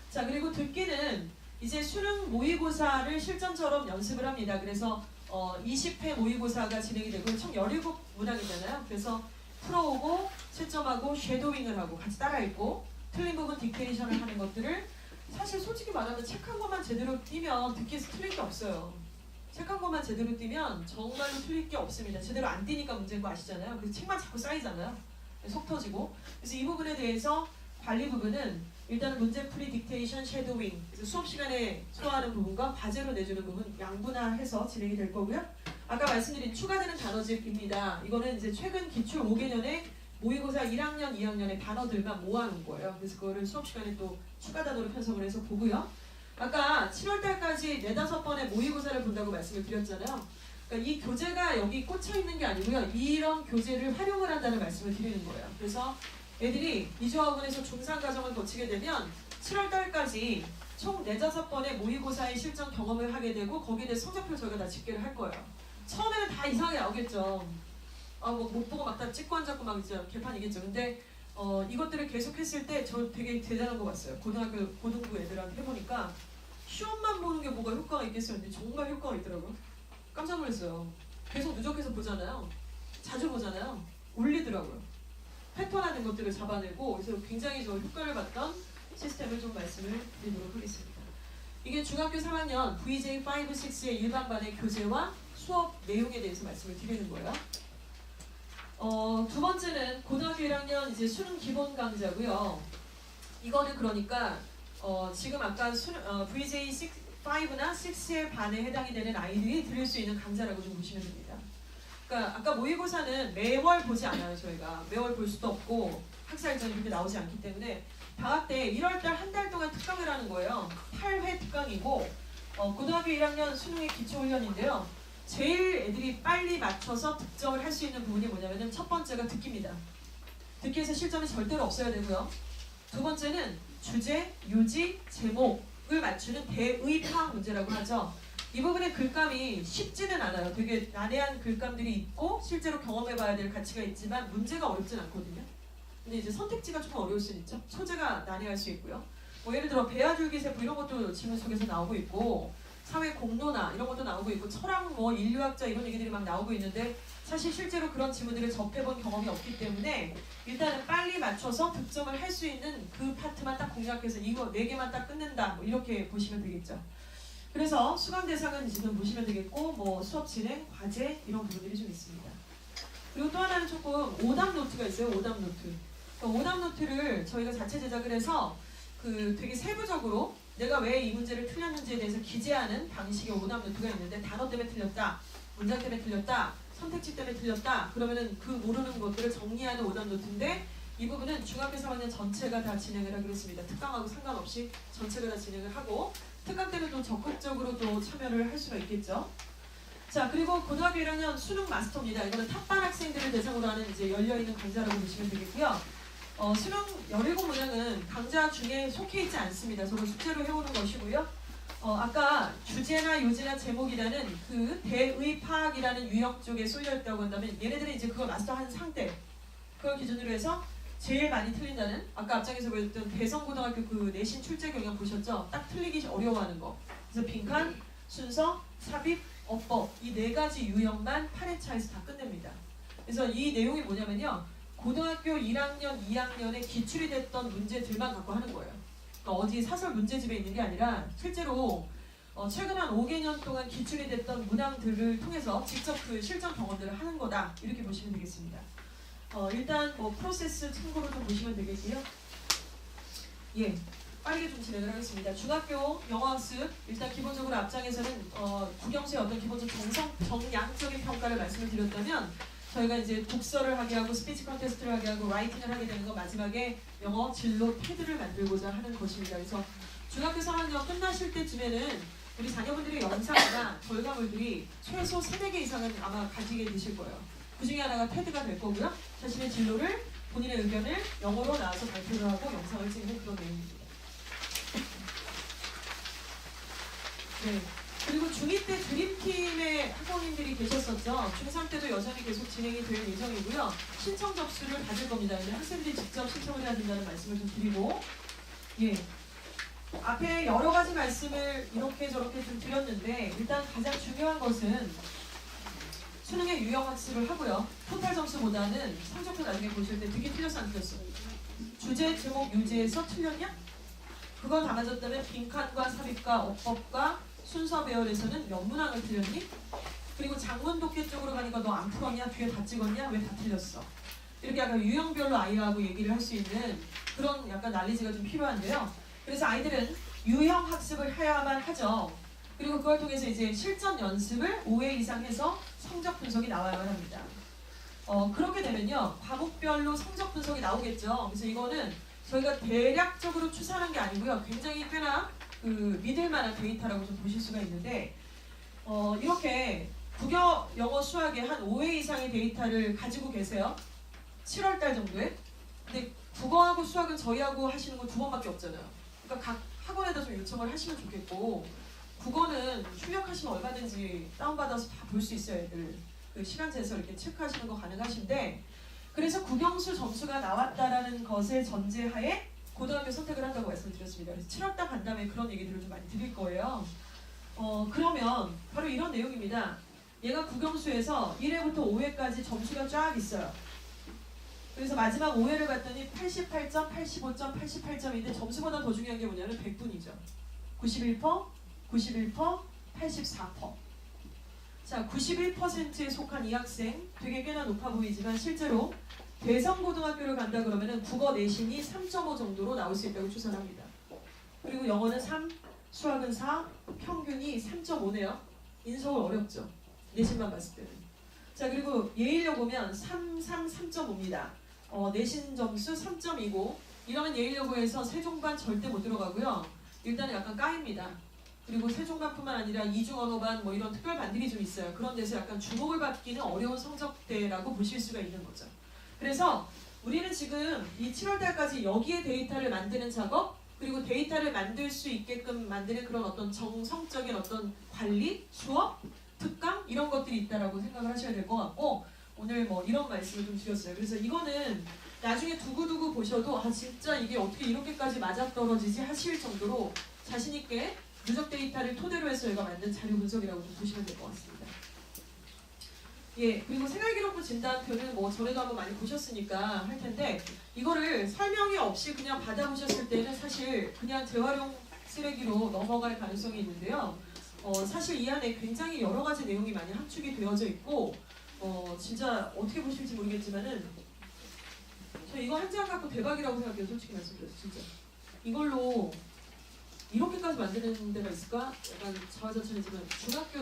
자, 그리고 듣기는 이제 수능 모의고사를 실전처럼 연습을 합니다. 그래서 20회 모의고사가 진행이 되고 총 17문항이잖아요. 그래서 풀어오고 채점하고 쉐도잉을 하고 같이 따라 읽고 틀린 부분 딕테이션을 하는 것들을 사실 솔직히 말하면 책 한 권만 제대로 띄면 듣기에서 틀릴 게 없어요. 책 한 권만 제대로 띄면 정말로 틀릴 게 없습니다. 제대로 안 띄니까 문제인 거 아시잖아요. 그래서 책만 자꾸 쌓이잖아요. 속 터지고. 그래서 이 부분에 대해서 관리 부분은 일단은 문제풀이, 딕테이션, 쉐도잉 그래서 수업 시간에 소화하는 부분과 과제로 내주는 부분 양분화해서 진행이 될 거고요. 아까 말씀드린 추가되는 단어집입니다. 이거는 이제 최근 기출 5개년에 모의고사 1학년, 2학년의 단어들만 모아놓은 거예요. 그래서 그거를 수업 시간에 또 추가 단어로 편성을 해서 보고요. 아까 7월 달까지 4-5번의 모의고사를 본다고 말씀을 드렸잖아요. 그러니까 이 교재가 여기 꽂혀 있는 게 아니고요. 이런 교재를 활용을 한다는 말씀을 드리는 거예요. 그래서 애들이 이조학원에서 중3과정을 거치게 되면 7월 달까지 총 4-5번의 모의고사의 실전 경험을 하게 되고 거기에 대해 성적표 저희가 다 집계를 할 거예요. 처음에는 다 이상하게 나오겠죠. 뭐 못 보고 막 다 찍고 앉았고 막 이제 개판이겠죠. 근데 이것들을 계속 했을 때 저 되게 대단한 거 봤어요. 고등부 애들한테 해보니까 시험만 보는 게 뭐가 효과가 있겠어요. 근데 정말 효과가 있더라고요. 깜짝 놀랐어요. 계속 누적해서 보잖아요. 자주 보잖아요. 울리더라고요. 패턴화된 것들을 잡아내고 그래서 굉장히 저 효과를 봤던 시스템을 좀 말씀을 드리도록 하겠습니다. 이게 중학교 3학년 VJ5, 6의 일반반의 교재와 수업 내용에 대해서 말씀을 드리는 거예요. 두 번째는 고등학교 1학년 이제 수능 기본 강좌고요. 이거는 그러니까 지금 아까 VJ5나 6의 반에 해당이 되는 아이들이 들을 수 있는 강좌라고 좀 보시면 됩니다. 그러니까 아까 모의고사는 매월 보지 않아요. 저희가 매월 볼 수도 없고 학사 일정이 이렇게 나오지 않기 때문에 방학 때 1월달 한 달 동안 특강을 하는 거예요. 8회 특강이고 고등학교 1학년 수능의 기초훈련인데요. 제일 애들이 빨리 맞춰서 득점을 할 수 있는 부분이 뭐냐면 첫 번째가 듣기입니다. 듣기에서 실점이 절대로 없어야 되고요. 두 번째는 주제, 요지, 제목을 맞추는 대의 파악 문제라고 하죠. 이 부분의 글감이 쉽지는 않아요. 되게 난해한 글감들이 있고 실제로 경험해봐야 될 가치가 있지만 문제가 어렵진 않거든요. 근데 이제 선택지가 조금 어려울 수 있죠. 소재가 난해할 수 있고요. 뭐 예를 들어 배아줄기세포 이런 것도 질문 속에서 나오고 있고 사회 공론화 이런 것도 나오고 있고 철학 뭐 인류학자 이런 얘기들이 막 나오고 있는데 사실 실제로 그런 질문들을 접해본 경험이 없기 때문에 일단은 빨리 맞춰서 득점을 할 수 있는 그 파트만 딱 공략해서 이거 4개만 딱 끝낸다 뭐 이렇게 보시면 되겠죠. 그래서 수강 대상은 지금 보시면 되겠고 뭐 수업 진행, 과제 이런 부분들이 좀 있습니다. 그리고 또 하나는 조금 오답 노트가 있어요. 오답 노트. 오답 노트를 저희가 자체 제작을 해서 되게 세부적으로 내가 왜 이 문제를 틀렸는지에 대해서 기재하는 방식의 오답 노트가 있는데 단어 때문에 틀렸다, 문장 때문에 틀렸다, 선택지 때문에 틀렸다 그러면은 그 모르는 것들을 정리하는 오답 노트인데 이 부분은 중학교 3학년 전체가 다 진행을 하기로 했습니다. 특강하고 상관없이 전체가 다 진행을 하고 특강 때는 또 적극적으로 또 참여를 할 수가 있겠죠. 자, 그리고 고등학교 1학년 수능 마스터입니다. 이거는 탑반 학생들을 대상으로 하는 이제 열려있는 강좌라고 보시면 되겠고요. 수능 17문항은 강좌 중에 속해 있지 않습니다. 저는 숙제로 해오는 것이고요. 아까 주제나 요지나 제목이라는 그 대의 파악이라는 유형 쪽에 쏠려있다고 한다면 얘네들은 이제 그걸 마스터한 상태 그걸 기준으로 해서 제일 많이 틀린다는 아까 앞장에서 보였던 대성고등학교 그 내신 출제 경향 보셨죠? 딱 틀리기 어려워하는 거. 그래서 빈칸, 순서, 삽입, 어법 이 4가지 유형만 8회차에서 다 끝냅니다. 그래서 이 내용이 뭐냐면요. 고등학교 1학년, 2학년에 기출이 됐던 문제들만 갖고 하는 거예요. 그러니까 어디 사설 문제집에 있는 게 아니라 실제로 최근 한 5개년 동안 기출이 됐던 문항들을 통해서 직접 그 실전 경험들을 하는 거다. 이렇게 보시면 되겠습니다. 일단 뭐 프로세스 참고로 좀 보시면 되겠고요. 예, 빠르게 좀 진행을 하겠습니다. 중학교 영어학습 일단 기본적으로 앞장에서는 국영수의 어떤 기본적 정량적인 평가를 말씀을 드렸다면 저희가 이제 독서를 하게 하고 스피치 컨테스트를 하게 하고 라이팅을 하게 되는 거 마지막에 영어 진로 패드를 만들고자 하는 것입니다. 그래서 중학교 3학년 끝나실 때쯤에는 우리 자녀분들의 영상이나 결과물들이 최소 3-4개 이상은 아마 가지게 되실 거예요. 그 중에 하나가 테드가 될 거고요. 자신의 진로를 본인의 의견을 영어로 나와서 발표를 하고 영상을 찍는 그런 내용입니다. 네. 그리고 중2 때 드림팀의 학원인들이 계셨었죠. 중3 때도 여전히 계속 진행이 될 예정이고요. 신청 접수를 받을 겁니다. 이제 학생들이 직접 신청을 해야 된다는 말씀을 좀 드리고 예. 앞에 여러 가지 말씀을 이렇게 저렇게 좀 드렸는데 일단 가장 중요한 것은 수능의 유형 학습을 하고요. 토탈 점수보다는 성적표 나중에 보실 때 되게 틀렸어 안 틀렸어? 주제, 제목, 유지에서 틀렸냐? 그거 다 맞았다면 빈칸과 삽입과 어법과 순서 배열에서는 몇 문항을 틀렸니? 그리고 장문 독해 쪽으로 가니까 너 안 풀었냐? 뒤에 다 찍었냐? 왜 다 틀렸어? 이렇게 약간 유형별로 아이하고 얘기를 할 수 있는 그런 약간 난리지가 좀 필요한데요. 그래서 아이들은 유형 학습을 해야만 하죠. 그리고 그걸 통해서 이제 실전 연습을 5회 이상 해서 성적 분석이 나와야만 합니다. 그렇게 되면요. 과목별로 성적 분석이 나오겠죠. 그래서 이거는 저희가 대략적으로 추산한 게 아니고요. 굉장히 꽤나 그 믿을 만한 데이터라고 좀 보실 수가 있는데 이렇게 국어, 영어, 수학의 한 5회 이상의 데이터를 가지고 계세요. 7월달 정도에. 근데 국어하고 수학은 저희하고 하시는 거 2번밖에 없잖아요. 그러니까 각 학원에다 좀 요청을 하시면 좋겠고 국어는 출력하시면 얼마든지 다운받아서 다 볼 수 있어요. 애들 그 시간 재서 이렇게 체크하시는 거 가능하신데 그래서 국영수 점수가 나왔다라는 것을 전제하에 고등학교 선택을 한다고 말씀드렸습니다. 그래서 7월달 간담회 그런 얘기들을 좀 많이 드릴 거예요. 그러면 바로 이런 내용입니다. 얘가 국영수에서 1회부터 5회까지 점수가 쫙 있어요. 그래서 마지막 5회를 봤더니 88점, 85점, 88점인데 점수보다 더 중요한 게 뭐냐면 100분이죠. 91%, 81%, 84%. 자, 91%에 속한 이 학생 되게 꽤나 높아 보이지만 실제로 대성고등학교를 간다 그러면은 국어 내신이 3.5 정도로 나올 수 있다고 추산합니다. 그리고 영어는 3, 수학은 4, 평균이 3.5네요. 인서울 어렵죠. 내신만 봤을 때는. 자, 그리고 예일여 보면 3, 3, 3.5입니다. 내신 점수 3.2고 이러면 예일여고에서 세종반 절대 못 들어가고요. 일단은 약간 까입니다. 그리고 세종반뿐만 아니라 이중언어반 뭐 이런 특별반들이 좀 있어요. 그런 데서 약간 주목을 받기는 어려운 성적대라고 보실 수가 있는 거죠. 그래서 우리는 지금 이 7월달까지 여기에 데이터를 만드는 작업 그리고 데이터를 만들 수 있게끔 만드는 그런 어떤 정성적인 어떤 관리, 수업, 특강 이런 것들이 있다라고 생각을 하셔야 될 것 같고 오늘 뭐 이런 말씀을 좀 드렸어요. 그래서 이거는 나중에 두고두고 보셔도 아 진짜 이게 어떻게 이렇게까지 맞아떨어지지 하실 정도로 자신있게 누적 데이터를 토대로 해서 저희가 만든 자료 분석이라고 좀 보시면 될 것 같습니다. 예, 그리고 생활기록부 진단표는 뭐 전에도 한번 많이 보셨으니까 할 텐데 이거를 설명이 없이 그냥 받아보셨을 때는 사실 그냥 재활용 쓰레기로 넘어갈 가능성이 있는데요. 사실 이 안에 굉장히 여러 가지 내용이 많이 함축이 되어져 있고 진짜 어떻게 보실지 모르겠지만은 저 이거 한 장 갖고 대박이라고 생각해요. 솔직히 말씀드려서 진짜 이걸로 이렇게까지 가서 만드는 데가 있을까? 약간 자화자찬이지만 중학교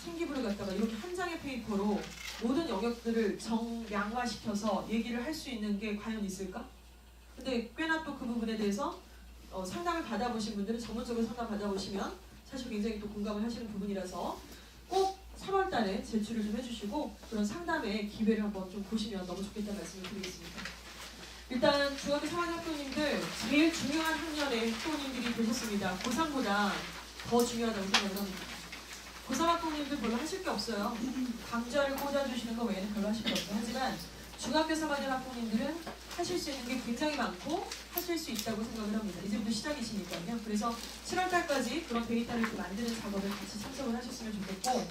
생기부를 갖다가 이렇게 한 장의 페이퍼로 모든 영역들을 정량화시켜서 얘기를 할 수 있는 게 과연 있을까? 근데 꽤나 또 그 부분에 대해서 상담을 받아보신 분들은 전문적으로 상담 받아보시면 사실 굉장히 또 공감을 하시는 부분이라서 꼭 3월 달에 제출을 좀 해주시고 그런 상담의 기회를 한번 좀 보시면 너무 좋겠다는 말씀을 드리겠습니다. 일단 중학교 3학년 학부모님들 제일 중요한 학년의 학부모님들이 되셨습니다. 고3보다 더 중요하다고 생각을 합니다. 고3 학부모님들 별로 하실 게 없어요. 강좌를 꽂아주시는 거 외에는 별로 하실 게 없어요. 하지만 중학교 3학년 학부모님들은 하실 수 있는 게 굉장히 많고 하실 수 있다고 생각을 합니다. 이제부터 시작이시니까요. 그래서 7월달까지 그런 데이터를 만드는 작업에 같이 참석을 하셨으면 좋겠고